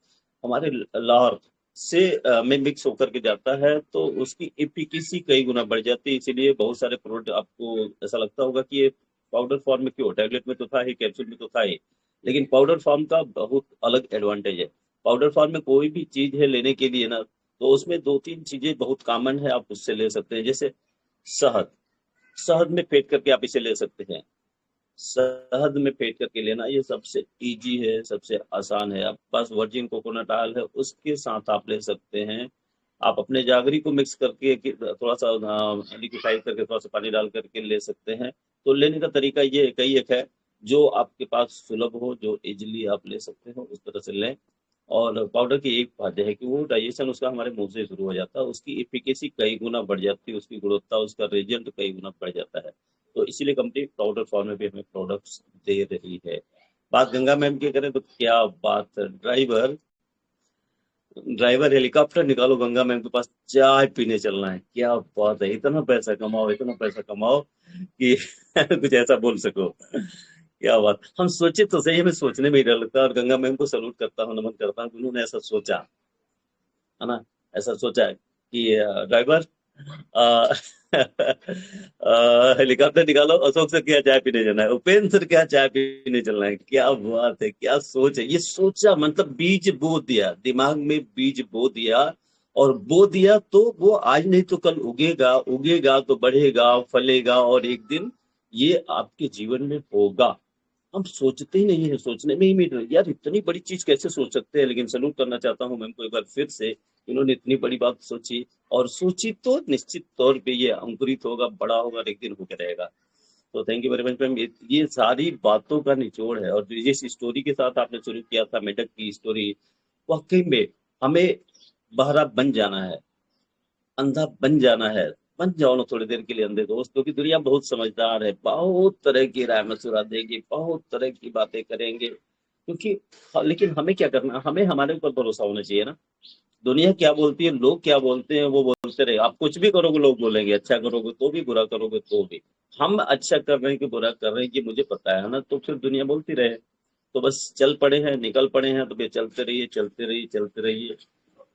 हमारे लार से में मिक्स होकर के जाता है, तो उसकी एफिकेसी कई गुना बढ़ जाती है। इसीलिए बहुत सारे प्रोडक्ट आपको ऐसा लगता होगा कि ये पाउडर फॉर्म में क्यों, टैबलेट में तो था ही, कैप्सूल में तो था ही, लेकिन पाउडर फॉर्म का बहुत अलग एडवांटेज है। पाउडर फॉर्म में कोई भी चीज है लेने के लिए ना, तो उसमें 2-3 चीजें बहुत कॉमन है, आप उससे ले सकते हैं। जैसे शहद में फेंट करके आप इसे ले सकते हैं। शहद में फेंट करके लेना ये सबसे इजी है, सबसे आसान है। आपके पास वर्जिन कोकोनट ऑयल है, उसके साथ आप ले सकते हैं। आप अपने जागरी को मिक्स करके थोड़ा सा लिक्विफाइड करके थोड़ा सा पानी डाल करके ले सकते हैं। तो लेने का तरीका ये कई एक है, जो आपके पास सुलभ हो, जो इजिली आप ले सकते हो, उस तरह से लें। और पाउडर की एक फायदे है कि वो डाइजेशन उसका हमारे मुंह से शुरू हो जाता है, उसकी एफिकेसी कई गुना बढ़ जाती है, उसकी गुणवत्ता, उसका रिजल्ट कई गुना बढ़ जाता है। तो इसीलिए कंपनी पाउडर फॉर्म में भी हमें प्रोडक्ट्स दे रही है। बात गंगा मैम की करें तो क्या बात है, ड्राइवर हेलीकॉप्टर निकालो, गंगा मैम के पास चाय पीने चलना है। क्या बात है, इतना पैसा कमाओ कि कुछ ऐसा बोल सको। क्या बात, हम सोचे तो सही, हमें सोचने में ही डर लगता है। और गंगा मैम को सलूट करता हूँ, नमन करता हूँ, उन्होंने ऐसा सोचा है ना, ऐसा सोचा है कि ड्राइवर हेलीकॉप्टर निकालो, अशोक सर क्या चाय पीने जाना है, उपेंद्र सर क्या चाय पीने चलना है। क्या बात है, क्या सोच है, ये सोचा मतलब बीज बो दिया, दिमाग में बीज बो दिया, और बो दिया तो वो आज नहीं तो कल उगेगा, उगेगा तो बढ़ेगा, फलेगा और एक दिन ये आपके जीवन में होगा। हम सोचते ही नहीं है, सोचने में ही मिट रहे यार, इतनी बड़ी चीज कैसे सोच सकते हैं। लेकिन सैल्यूट करना चाहता हूँ मैम को एक बार फिर से, इन्होंने इतनी बड़ी बात सोची, और सोची तो निश्चित तौर पे ये अंकुरित होगा, बड़ा होगा, एक दिन होकर रहेगा। तो thank you very much ma'am. ये सारी बातों का निचोड़ है। और जिस स्टोरी के साथ आपने शुरू किया था, मेढक की स्टोरी, वाकई में हमें बहरा बन जाना है, अंधा बन जाना है। बन जाओ ना थोड़ी देर के लिए अंधे दोस्त, क्योंकि दुनिया बहुत समझदार है, बहुत तरह की राय मशुरा देगी, बहुत तरह की बातें करेंगे। क्योंकि लेकिन हमें क्या करना, हमें हमारे ऊपर भरोसा होना चाहिए ना। दुनिया क्या बोलती है, लोग क्या बोलते हैं, वो बोलते रहे। आप कुछ भी करोगे लोग बोलेंगे, अच्छा करोगे तो भी, बुरा करोगे तो भी। हम अच्छा कर रहे हैं कि बुरा कर रहे हैं, कि मुझे पता है ना, तो फिर दुनिया बोलती रहे। तो बस चल पड़े हैं, निकल पड़े हैं, तो फिर चलते रहिए, चलते रहिए, चलते रहिए।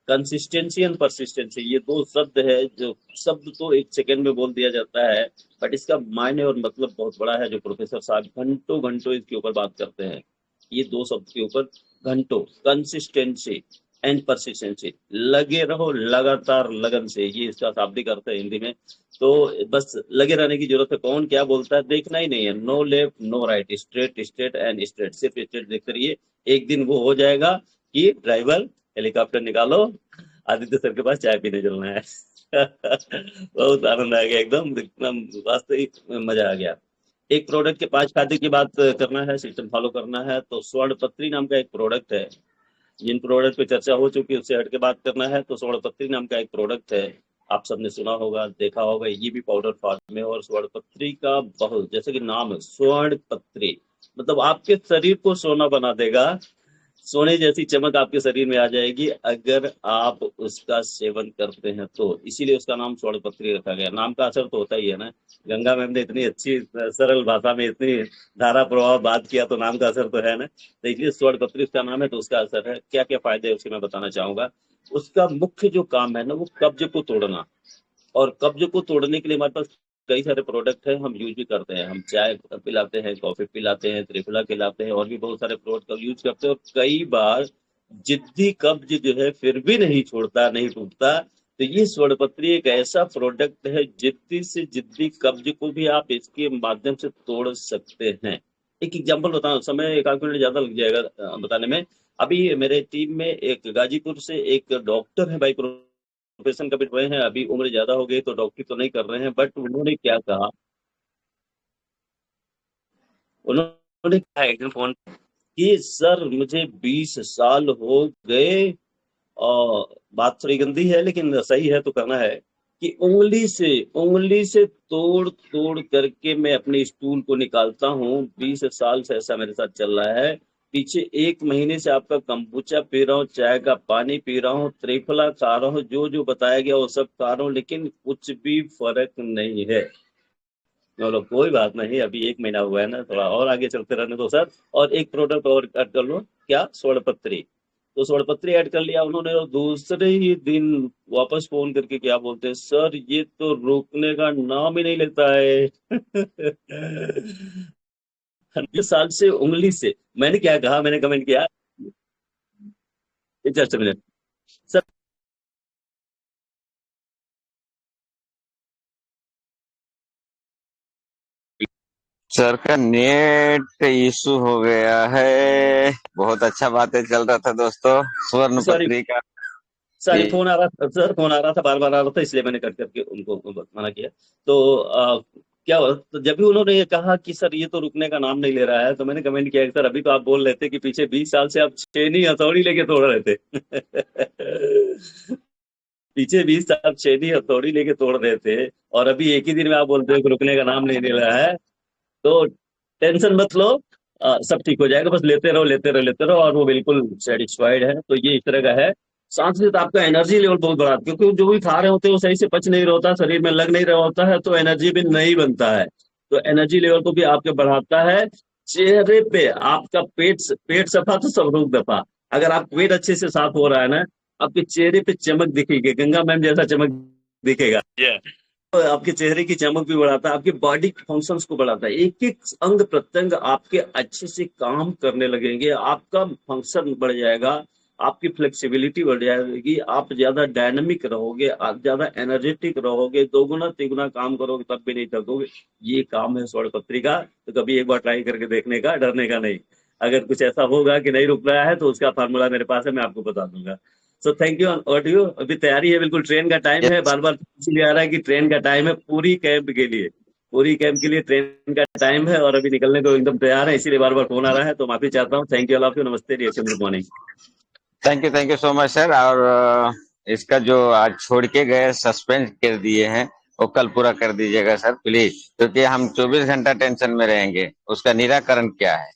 कंसिस्टेंसी एंड परसिस्टेंसी, ये दो शब्द है, जो शब्द तो एक सेकंड में बोल दिया जाता है, बट इसका मायने और मतलब बहुत बड़ा है, जो प्रोफेसर साहब घंटों घंटों इसके ऊपर बात करते हैं। ये दो शब्द के ऊपर घंटों, कंसिस्टेंसी एंड परसिस्टेंसी, लगे रहो लगातार लगन से, ये इसका शाब्दिक अर्थ है हिंदी में। तो बस लगे रहने की जरूरत है। कौन क्या बोलता है देखना ही नहीं है, no left no right, straight straight and straight, सिर्फ स्ट्रेट देखते रहिए। एक दिन वो हो जाएगा कि ड्राइवर हेलीकॉप्टर निकालो, आदित्य सर के पास चाय पीने चलना है। बहुत आनंद आ गया, एकदम एकदम वास्तविक मजा आ गया। एक प्रोडक्ट के 5 फायदे की बात करना है, सिस्टम फॉलो करना है, तो स्वर्ण पत्री नाम का एक प्रोडक्ट है। जिन प्रोडक्ट पे चर्चा हो चुकी है उससे हट के बात करना है, तो स्वर्ण पत्री नाम का एक प्रोडक्ट है। आप सबने सुना होगा, देखा होगा, ये भी पाउडर फॉर्म में। और स्वर्ण पत्री का बहुत, जैसे कि नाम है स्वर्ण पत्री, मतलब आपके शरीर को सोना बना देगा। सोने जैसी चमक आपके शरीर में आ जाएगी अगर आप उसका सेवन करते हैं तो। इसीलिए उसका नाम स्वर्ण पत्री रखा गया। नाम का असर तो होता ही है ना। गंगा मैम ने इतनी अच्छी सरल भाषा में इतनी धारा प्रवाह बात किया, तो नाम का असर तो है ना। तो इसलिए स्वर्ण पत्री उसका नाम है, तो उसका असर है। क्या क्या फायदे है उसके मैं बताना चाहूंगा। उसका मुख्य जो काम है ना, वो कब्ज को तोड़ना। और कब्ज को तोड़ने के लिए हमारे पास कई सारे प्रोडक्ट हैं, हम यूज भी करते हैं। हम चाय पिलाते हैं, कॉफी पिलाते हैं, त्रिफला पिलाते हैं, और भी बहुत सारे प्रोडक्ट का यूज करते हैं। और कई बार जिद्दी कब्ज जो है फिर भी नहीं छोड़ता, नहीं टूटता। तो ये स्वर्णपत्री एक ऐसा प्रोडक्ट है, जिद्दी से जिद्दी कब्ज को भी आप इसके माध्यम से तोड़ सकते हैं। एक एग्जाम्पल बताऊं, समय एक आध मिनट ज्यादा लग जाएगा बताने में। अभी मेरे टीम में एक गाजीपुर से एक डॉक्टर है भाई, प्रोफेशन कमिट हुए हैं, अभी उम्र ज्यादा हो गई तो डॉक्टरी तो नहीं कर रहे हैं, बट उन्होंने क्या कहा, उन्होंने कहा एक दिन फोन कि सर मुझे 20 साल हो गए, और बात थोड़ी गंदी है लेकिन सही है तो करना है, कि उंगली से तोड़ तोड़ करके मैं अपने स्टूल को निकालता हूँ। 20 साल से ऐसा मेरे साथ चल रहा है। पीछे 1 महीने से आपका कंबुचा पी रहा हूँ, चाय का पानी पी रहा हूँ, त्रिफला खा रहा हूँ, जो जो बताया गया वो सब खा रहा हूँ, लेकिन कुछ भी फर्क नहीं है। चलो कोई बात नहीं, अभी 1 महीना हुआ है ना, थोड़ा और आगे चलते रहने दो सर। और एक प्रोडक्ट और ऐड कर लो, क्या, स्वर्णपत्री। तो स्वर्णपत्री ऐड कर लिया उन्होंने, और दूसरे ही दिन वापस फोन करके क्या बोलते हैं, सर ये तो रुकने का नाम ही नहीं लेता है। 20 साल से उंगली से, मैंने क्या कहा, मैंने कमेंट किया, जस्ट मिनट सर। सर का नेट इशू हो गया है। बहुत अच्छा बातें चल रहा था दोस्तों, स्वर्ण सॉरी पत्री का। सॉरी, जी फोन आ रहा था सर, फोन आ रहा था, बार बार आ रहा था, इसलिए मैंने कट करके उनको मना किया। तो क्या हुआ, तो जब भी उन्होंने ये कहा कि सर ये तो रुकने का नाम नहीं ले रहा है, तो मैंने कमेंट किया कि सर अभी तो आप बोल रहे थे कि पीछे 20 साल से आप छेनी हथौड़ी लेके तोड़ रहे थे। पीछे 20 साल छेनी हथौड़ी लेके तोड़ रहे थे, और अभी एक ही दिन में आप बोलते हो कि रुकने का नाम नहीं ले रहा है। तो टेंशन मत लो, सब ठीक हो जाएगा, बस लेते रहो लेते रहो लेते रहो, और वो बिल्कुल सेटिस्फाइड है। तो ये इस तरह का है। साथ ही साथ आपका एनर्जी लेवल बहुत बढ़ा, क्योंकि जो भी खा रहे होते हैं वो सही से पच नहीं रहा होता, शरीर में लग नहीं रहा होता है, तो एनर्जी भी नहीं बनता है। तो एनर्जी लेवल को भी आपके बढ़ाता है। चेहरे पे आपका पेट पेट सफा तो सब रोग दफा। अगर आप पेट अच्छे से साफ हो रहा है ना, आपके चेहरे पे चमक दिखेगी, गंगा मैम जैसा चमक दिखेगा। तो आपके चेहरे की चमक भी बढ़ाता है, आपके बॉडी फंक्शंस को बढ़ाता है, एक एक अंग प्रत्यंग आपके अच्छे से काम करने लगेंगे, आपका फंक्शन बढ़ जाएगा। आपकी फ्लेक्सिबिलिटी बढ़ जाएगी, आप ज्यादा डायनामिक रहोगे, आप ज्यादा एनर्जेटिक रहोगे, दोगुना तिगुना काम करोगे तब भी नहीं थकोगे। ये काम है स्वर्ण पत्री का, तो कभी एक बार ट्राई करके देखने का, डरने का नहीं। अगर कुछ ऐसा होगा कि नहीं रुक रहा है तो उसका फार्मूला मेरे पास है, मैं आपको बता दूंगा। सो थैंक यू और यू। अभी तैयारी है, बिल्कुल ट्रेन का टाइम है, बार बार इसलिए आ रहा है कि ट्रेन का टाइम है पूरी कैंप के लिए, पूरी कैंप के लिए ट्रेन का टाइम है और अभी निकलने को एकदम तैयार है, इसीलिए बार बार फोन आ रहा है, तो माफी चाहता हूँ। Thank you, all of you. नमस्ते, reaction, good morning. Thank you so much sir. और इसका जो आज छोड़ के गए, सस्पेंड कर दिए हैं, वो कल पूरा कर दीजिएगा सर प्लीज, क्योंकि हम 24 घंटा टेंशन में रहेंगे, उसका निराकरण क्या है।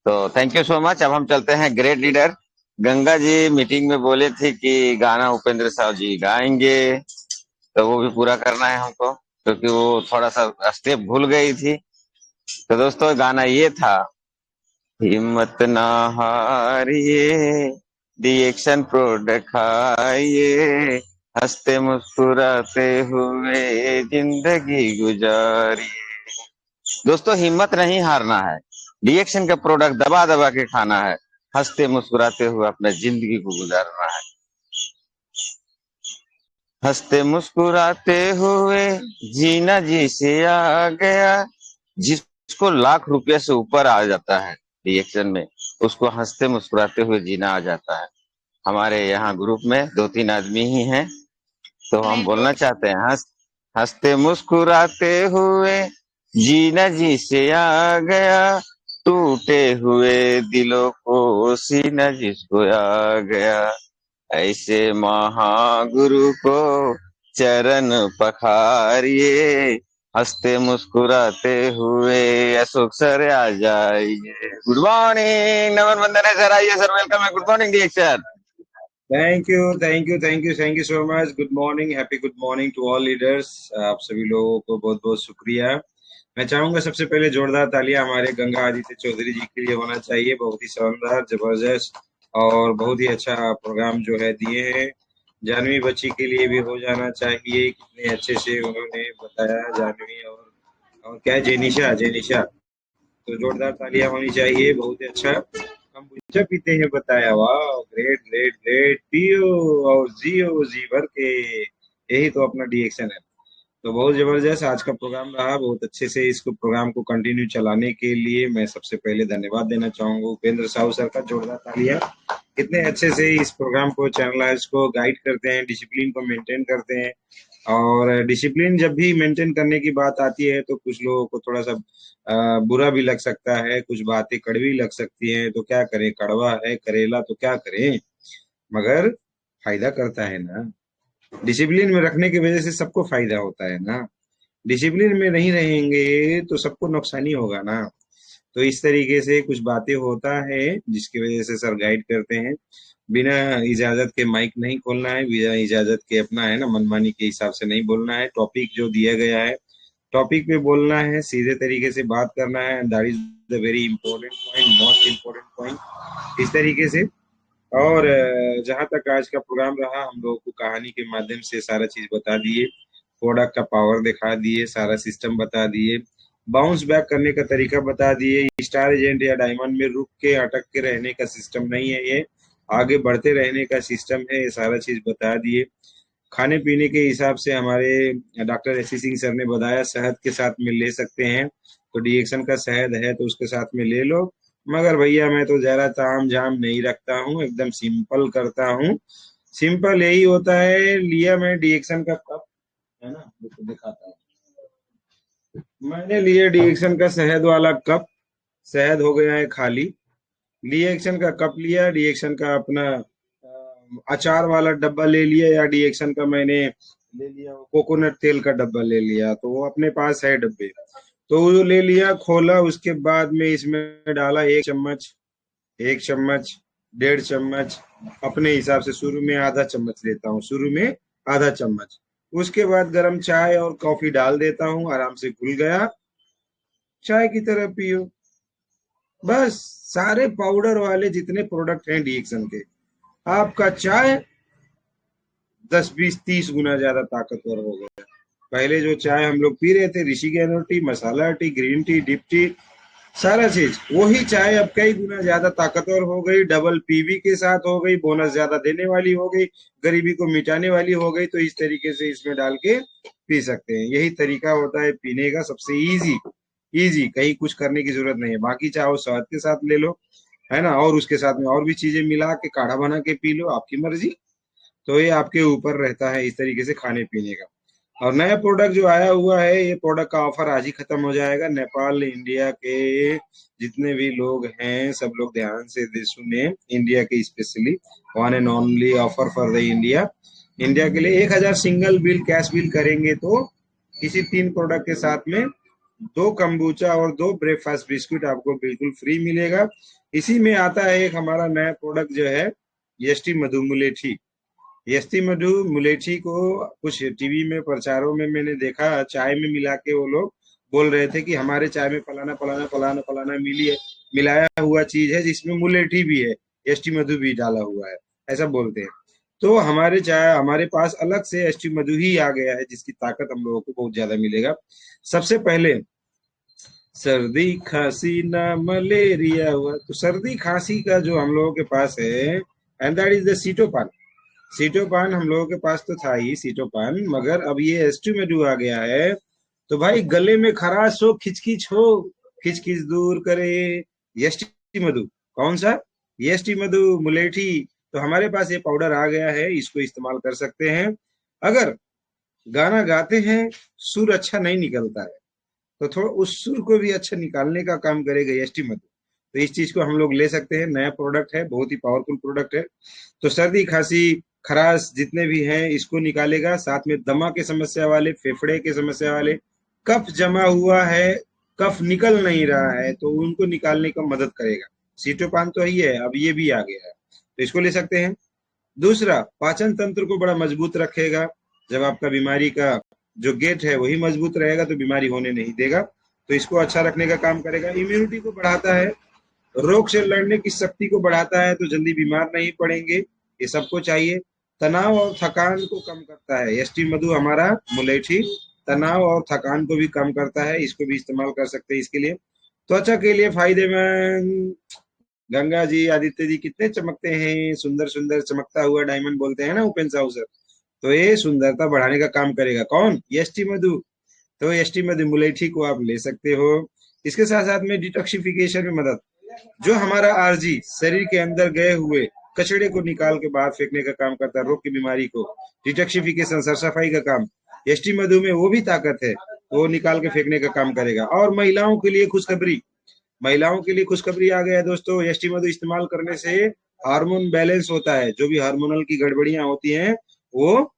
तो थैंक यू सो मच। अब हम चलते हैं great leader Ganga ji. Meeting में बोले थे कि गाना उपेंद्र साहब जी गाएंगे, तो वो भी पूरा करना है हमको, क्योंकि वो थोड़ा सा स्टेप भूल गई थी। तो दोस्तों गाना ये था, हिम्मत ना हारिए, रिएक्शन प्रोडक्ट खाइए, हंसते मुस्कुराते हुए जिंदगी गुजारिए। दोस्तों हिम्मत नहीं हारना है, रिएक्शन का प्रोडक्ट दबा दबा के खाना है, हंसते मुस्कुराते हुए अपने जिंदगी को गुजारना है। हंसते मुस्कुराते हुए जीना जी से आ गया। जिसको लाख रुपए से ऊपर आ जाता है रिएक्शन में, उसको हंसते मुस्कुराते हुए जीना आ जाता है। हमारे यहाँ ग्रुप में 2-3 आदमी ही हैं, तो हम बोलना चाहते हैं, हंसते मुस्कुराते हुए जीना जी से आ गया, टूटे हुए दिलों को सीना जिसको आ गया, ऐसे महागुरु को चरण पखारिए, हंसते मुस्कुराते हुए अशोक सर आ जाइए। गुड मॉर्निंग, नमन वंदन है सर, आइए सर, वेलकम है, good morning reaction. Thank you so much. Good morning, happy good morning to all leaders. आप सभी लोगों को बहुत बहुत शुक्रिया। मैं चाहूंगा सबसे पहले जोरदार तालियां हमारे गंगा आदित्य चौधरी जी के लिए होना चाहिए। बहुत ही शानदार, जबरदस्त और बहुत ही अच्छा प्रोग्राम जो है दिए हैं। जानवी बच्ची के लिए भी हो जाना चाहिए, कितने अच्छे से उन्होंने बताया। जानवी और क्या है, जेनिशा, तो जोरदार तालियां होनी चाहिए। बहुत ही अच्छा हम बुच्चा पीते हैं बताया। वाह, ग्रेट ग्रेट ग्रेट, पियो और जियो जी भर के, यही तो अपना रिएक्शन है। तो बहुत जबरदस्त आज का प्रोग्राम रहा। बहुत अच्छे से इसको प्रोग्राम को कंटिन्यू चलाने के लिए मैं सबसे पहले धन्यवाद देना चाहूंगा उपेंद्र साहू सर का। जोरदार तालियां, कितने अच्छे से इस प्रोग्राम को चैनलाइज को गाइड करते हैं, डिसिप्लिन को मेंटेन करते हैं। और डिसिप्लिन जब भी मेंटेन करने की बात आती है तो कुछ लोगों को थोड़ा सा बुरा भी लग सकता है, कुछ बातें कड़वी लग सकती हैं, तो क्या करें, कड़वा है करेला तो क्या करें, मगर फायदा करता है ना। डिसिप्लिन में रखने की वजह से सबको फायदा होता है ना। डिसिप्लिन में नहीं रहेंगे तो सबको नुकसानी होगा ना। तो इस तरीके से कुछ बातें होता है जिसकी वजह से सर गाइड करते हैं। बिना इजाजत के माइक नहीं खोलना है, बिना इजाजत के अपना है ना मनमानी के हिसाब से नहीं बोलना है। टॉपिक जो दिया गया है, टॉपिक पे बोलना है, सीधे तरीके से बात करना है। That is the very important point, most important point, इस तरीके से। और जहां तक आज का प्रोग्राम रहा, हम लोगों को कहानी के माध्यम से सारा चीज बता दिए, प्रोडक्ट का पावर दिखा दिए, सारा सिस्टम बता दिए, बाउंस बैक करने का तरीका बता दिए। स्टार एजेंट या डायमंड में रुक के अटक के रहने का सिस्टम नहीं है, ये आगे बढ़ते रहने का सिस्टम है। ये सारा चीज बता दिए। खाने पीने के हिसाब से हमारे डॉक्टर एस सिंह सर ने बताया, शहद के साथ में ले सकते हैं, तो डिएक्शन का शहद है तो उसके साथ में ले लो। मगर भैया मैं तो ज्यादा ताम झाम नहीं रखता हूँ, एकदम सिंपल करता हूँ। सिंपल यही होता है। लिया मैं डिएक्शन का कप, है ना, तो दिखाता हूँ। मैंने लिया डिएक्शन का शहद वाला कप, शहद हो गया है खाली। डिएक्शन का कप लिया, डिएक्शन का अपना अचार वाला डब्बा ले लिया, या डिएक्शन का मैंने ले लिया कोकोनट तेल का डब्बा ले लिया, तो वो अपने पास है डब्बे, तो वो ले लिया, खोला, उसके बाद में इसमें डाला 1 चम्मच, 1 चम्मच, 1.5 चम्मच, अपने हिसाब से। शुरू में आधा चम्मच लेता हूँ, शुरू में आधा चम्मच। उसके बाद गर्म चाय और कॉफी डाल देता हूँ, आराम से घुल गया, चाय की तरह पियो। बस सारे पाउडर वाले जितने प्रोडक्ट हैं डिएक्शन के, आपका चाय 10, 20, 30 गुना ज्यादा ताकतवर हो गया। पहले जो चाय हम लोग पी रहे थे, Rishikesh tea, masala tea, green tea, dip tea, सारा चीज वही चाय अब कई गुना ज्यादा ताकतवर हो गई, डबल पीवी के साथ हो गई, बोनस ज्यादा देने वाली हो गई, गरीबी को मिटाने वाली हो गई। तो इस तरीके से इसमें डाल के पी सकते हैं। यही तरीका होता है पीने का, सबसे इजी। इजी, कहीं कुछ करने की जरूरत नहीं है। बाकी चाहो स्वाद के साथ ले लो, है ना, और उसके साथ में और भी चीजें मिला के काढ़ा बना के पी लो, आपकी मर्जी। तो ये आपके ऊपर रहता है इस तरीके से खाने पीने का। और नया प्रोडक्ट जो आया हुआ है, ये प्रोडक्ट का ऑफर आज ही खत्म हो जाएगा। नेपाल इंडिया के जितने भी लोग हैं सब लोग ध्यान से सुने, इंडिया के specially one and only offer for the India. India के लिए 1000 सिंगल बिल कैश बिल करेंगे तो किसी 3 प्रोडक्ट के साथ में 2 कम्बुचा और 2 ब्रेकफास्ट बिस्कुट आपको बिल्कुल फ्री मिलेगा। इसी में आता है एक हमारा नया प्रोडक्ट जो है एसटी मधु मुलेठी। एसटी मधु मुलेठी को कुछ टीवी में प्रचारों में मैंने देखा, चाय में मिला के वो लोग बोल रहे थे कि हमारे चाय में फलाना फलाना फलाना फलाना मिलाया हुआ चीज है जिसमें मुलेठी भी है, एसटी मधु भी डाला हुआ है, ऐसा बोलते हैं। तो हमारे पास अलग से एसटी मधु ही आ गया है जिसकी ताकत हम लोगों को बहुत ज्यादा मिलेगा। सबसे पहले सर्दी खांसी ना मलेरिया हुआ, तो सर्दी खांसी का जो हम लोगों के पास है, एंड दैट इज द सीटोपान। सीटोपान हम लोगों के पास तो था ही सीटोपान, मगर अब ये एसटी मधु आ गया है। तो भाई गले में खराश हो, खिचखिच हो, खिचखिच दूर करे एसटी मधु। कौन सा? एसटी मधु मुलेठी। तो हमारे पास ये पाउडर आ गया है, इसको इस्तेमाल कर सकते हैं। अगर गाना गाते हैं, सुर अच्छा नहीं निकलता है, तो थोड़ा उस सुर को भी अच्छा निकालने का काम करेगा एसटी मधु। तो इस चीज को हम लोग ले सकते हैं, नया प्रोडक्ट है, बहुत ही पावरफुल प्रोडक्ट है। तो सर्दी खांसी खराश जितने भी हैं इसको निकालेगा, साथ में दमा के समस्या वाले, फेफड़े के समस्या वाले, कफ जमा हुआ है, कफ निकल नहीं रहा है, तो उनको निकालने का मदद करेगा। सीटोपान तो ही है, अब ये भी आ गया है, तो इसको ले सकते हैं। दूसरा, पाचन तंत्र को बड़ा मजबूत रखेगा। जब आपका बीमारी का जो गेट है वही मजबूत रहेगा तो बीमारी होने नहीं देगा, तो इसको अच्छा रखने का काम करेगा। इम्यूनिटी को बढ़ाता है, रोग से लड़ने की शक्ति को बढ़ाता है, तो जल्दी बीमार नहीं पड़ेंगे, ये सबको चाहिए। तनाव और थकान को कम करता है एसटी मधु हमारा मुलेठी, तनाव और थकान को भी कम करता है, इसको भी इस्तेमाल कर सकते हैं इसके लिए। त्वचा के लिए फायदेमंद। गंगा जी, आदित्य जी कितने चमकते हैं, सुंदर सुंदर चमकता हुआ डायमंड बोलते हैं ना उपेंद्र साहू सर। तो ये सुंदरता बढ़ाने का काम करेगा कौन? एसटी मधु। तो एसटी मधु मुलेठी को आप ले सकते हो। इसके साथ साथ में डिटॉक्सिफिकेशन में मदद, जो हमारा आरजी शरीर के अंदर गए हुए कचड़े को निकाल के बाहर फेंकने का काम करता है, रोग की बीमारी को डिटॉक्सिफिकेशन, सर सफाई का काम एसटी मधु में वो भी ताकत है, वो निकाल के फेंकने का काम करेगा। और महिलाओं के लिए खुशखबरी, महिलाओं के लिए खुशखबरी आ गया है दोस्तों। एसटी मधु इस्तेमाल करने से हार्मोन बैलेंस होता है, जो भी हार्मोनल की गड़बड़ियां होती हैं वो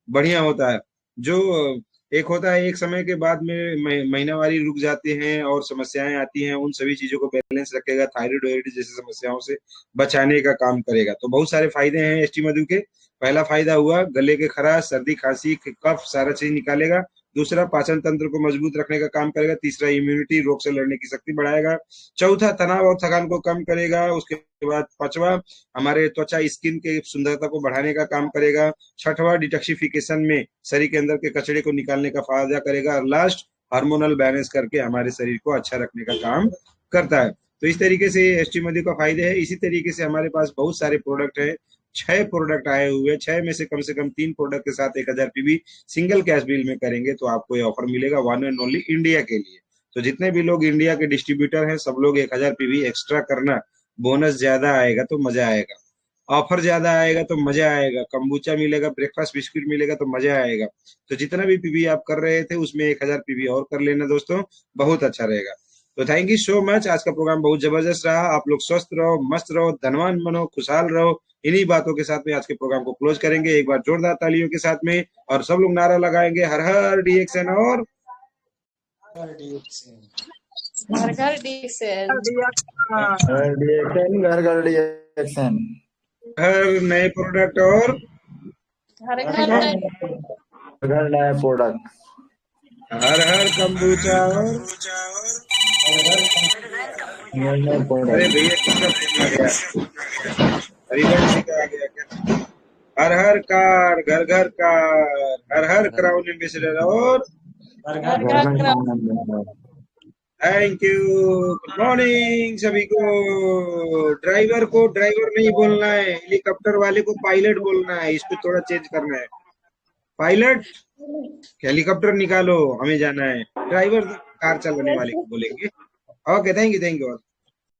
बढ़िया होता है। जो एक होता है एक समय के बाद में महीनावारी रुक जाते हैं और समस्याएं आती हैं, उन सभी चीजों को बैलेंस रखेगा, थायराइड वायराइड जैसी समस्याओं से बचाने का काम करेगा। तो बहुत सारे फायदे हैं एसटी मधु के। पहला फायदा हुआ गले के खराश, सर्दी खांसी, कफ, सारा चीज निकालेगा। दूसरा, पाचन तंत्र को मजबूत रखने का काम करेगा। तीसरा, इम्यूनिटी, रोग से लड़ने की शक्ति बढ़ाएगा। चौथा, तनाव और थकान को कम करेगा। उसके बाद पांचवा, हमारे त्वचा स्किन के सुंदरता को बढ़ाने का काम करेगा। छठवां, डिटॉक्सिफिकेशन में शरीर के अंदर के कचड़े को निकालने का फायदा करेगा। और लास्ट, हार्मोनल बैलेंस करके हमारे शरीर को अच्छा रखने का काम करता है। तो इस तरीके से एसटी मधु का फायदे है। इसी तरीके से हमारे पास बहुत सारे प्रोडक्ट है, 6 प्रोडक्ट आए हुए हैं। 6 में से कम 3 प्रोडक्ट के साथ 1000 पीवी सिंगल कैश बिल में करेंगे तो आपको ये ऑफर मिलेगा, वन एंड ओनली इंडिया के लिए। तो जितने भी लोग इंडिया के डिस्ट्रीब्यूटर हैं सब लोग 1000 पीवी एक्स्ट्रा करना, बोनस ज्यादा आएगा तो मजा आएगा, ऑफर ज्यादा आएगा तो मजा आएगा, कम्बुचा मिलेगा, ब्रेकफास्ट बिस्कुट मिलेगा तो मजा आएगा। तो जितना भी पीवी आप कर रहे थे उसमें 1000 पीवी और कर लेना दोस्तों, बहुत अच्छा रहेगा। तो थैंक यू सो मच। आज का प्रोग्राम बहुत जबरदस्त रहा। आप लोग स्वस्थ रहो, मस्त रहो, धनवान बनो, खुशहाल रहो। इन्हीं बातों के साथ में आज के प्रोग्राम को क्लोज करेंगे, एक बार जोरदार तालियों के साथ में, और सब लोग नारा लगाएंगे, हर हर डीएक्सएन और घर घर डिक्शन। घर घर डिएक्शन, हर नए प्रोडक्ट और घर घर घर नया प्रोडक्ट, हर हर कम्बुचा और नया प्रोडक्ट। अरे भैया किसका फोन आ गया? हरिवंश जी का आ गया क्या? हर हर कार, घर घर कार, हर हर क्राउन एम्बेसडर और घर घर थैंक यू। गुड मॉर्निंग सभी को। ड्राइवर को ड्राइवर नहीं बोलना है, हेलीकॉप्टर वाले को पायलट बोलना है, इसको थोड़ा चेंज करना है। पायलट हेलीकॉप्टर निकालो, हमें जाना है। ड्राइवर कार चलाने वाले को बोलेंगे। Okay, thank you all.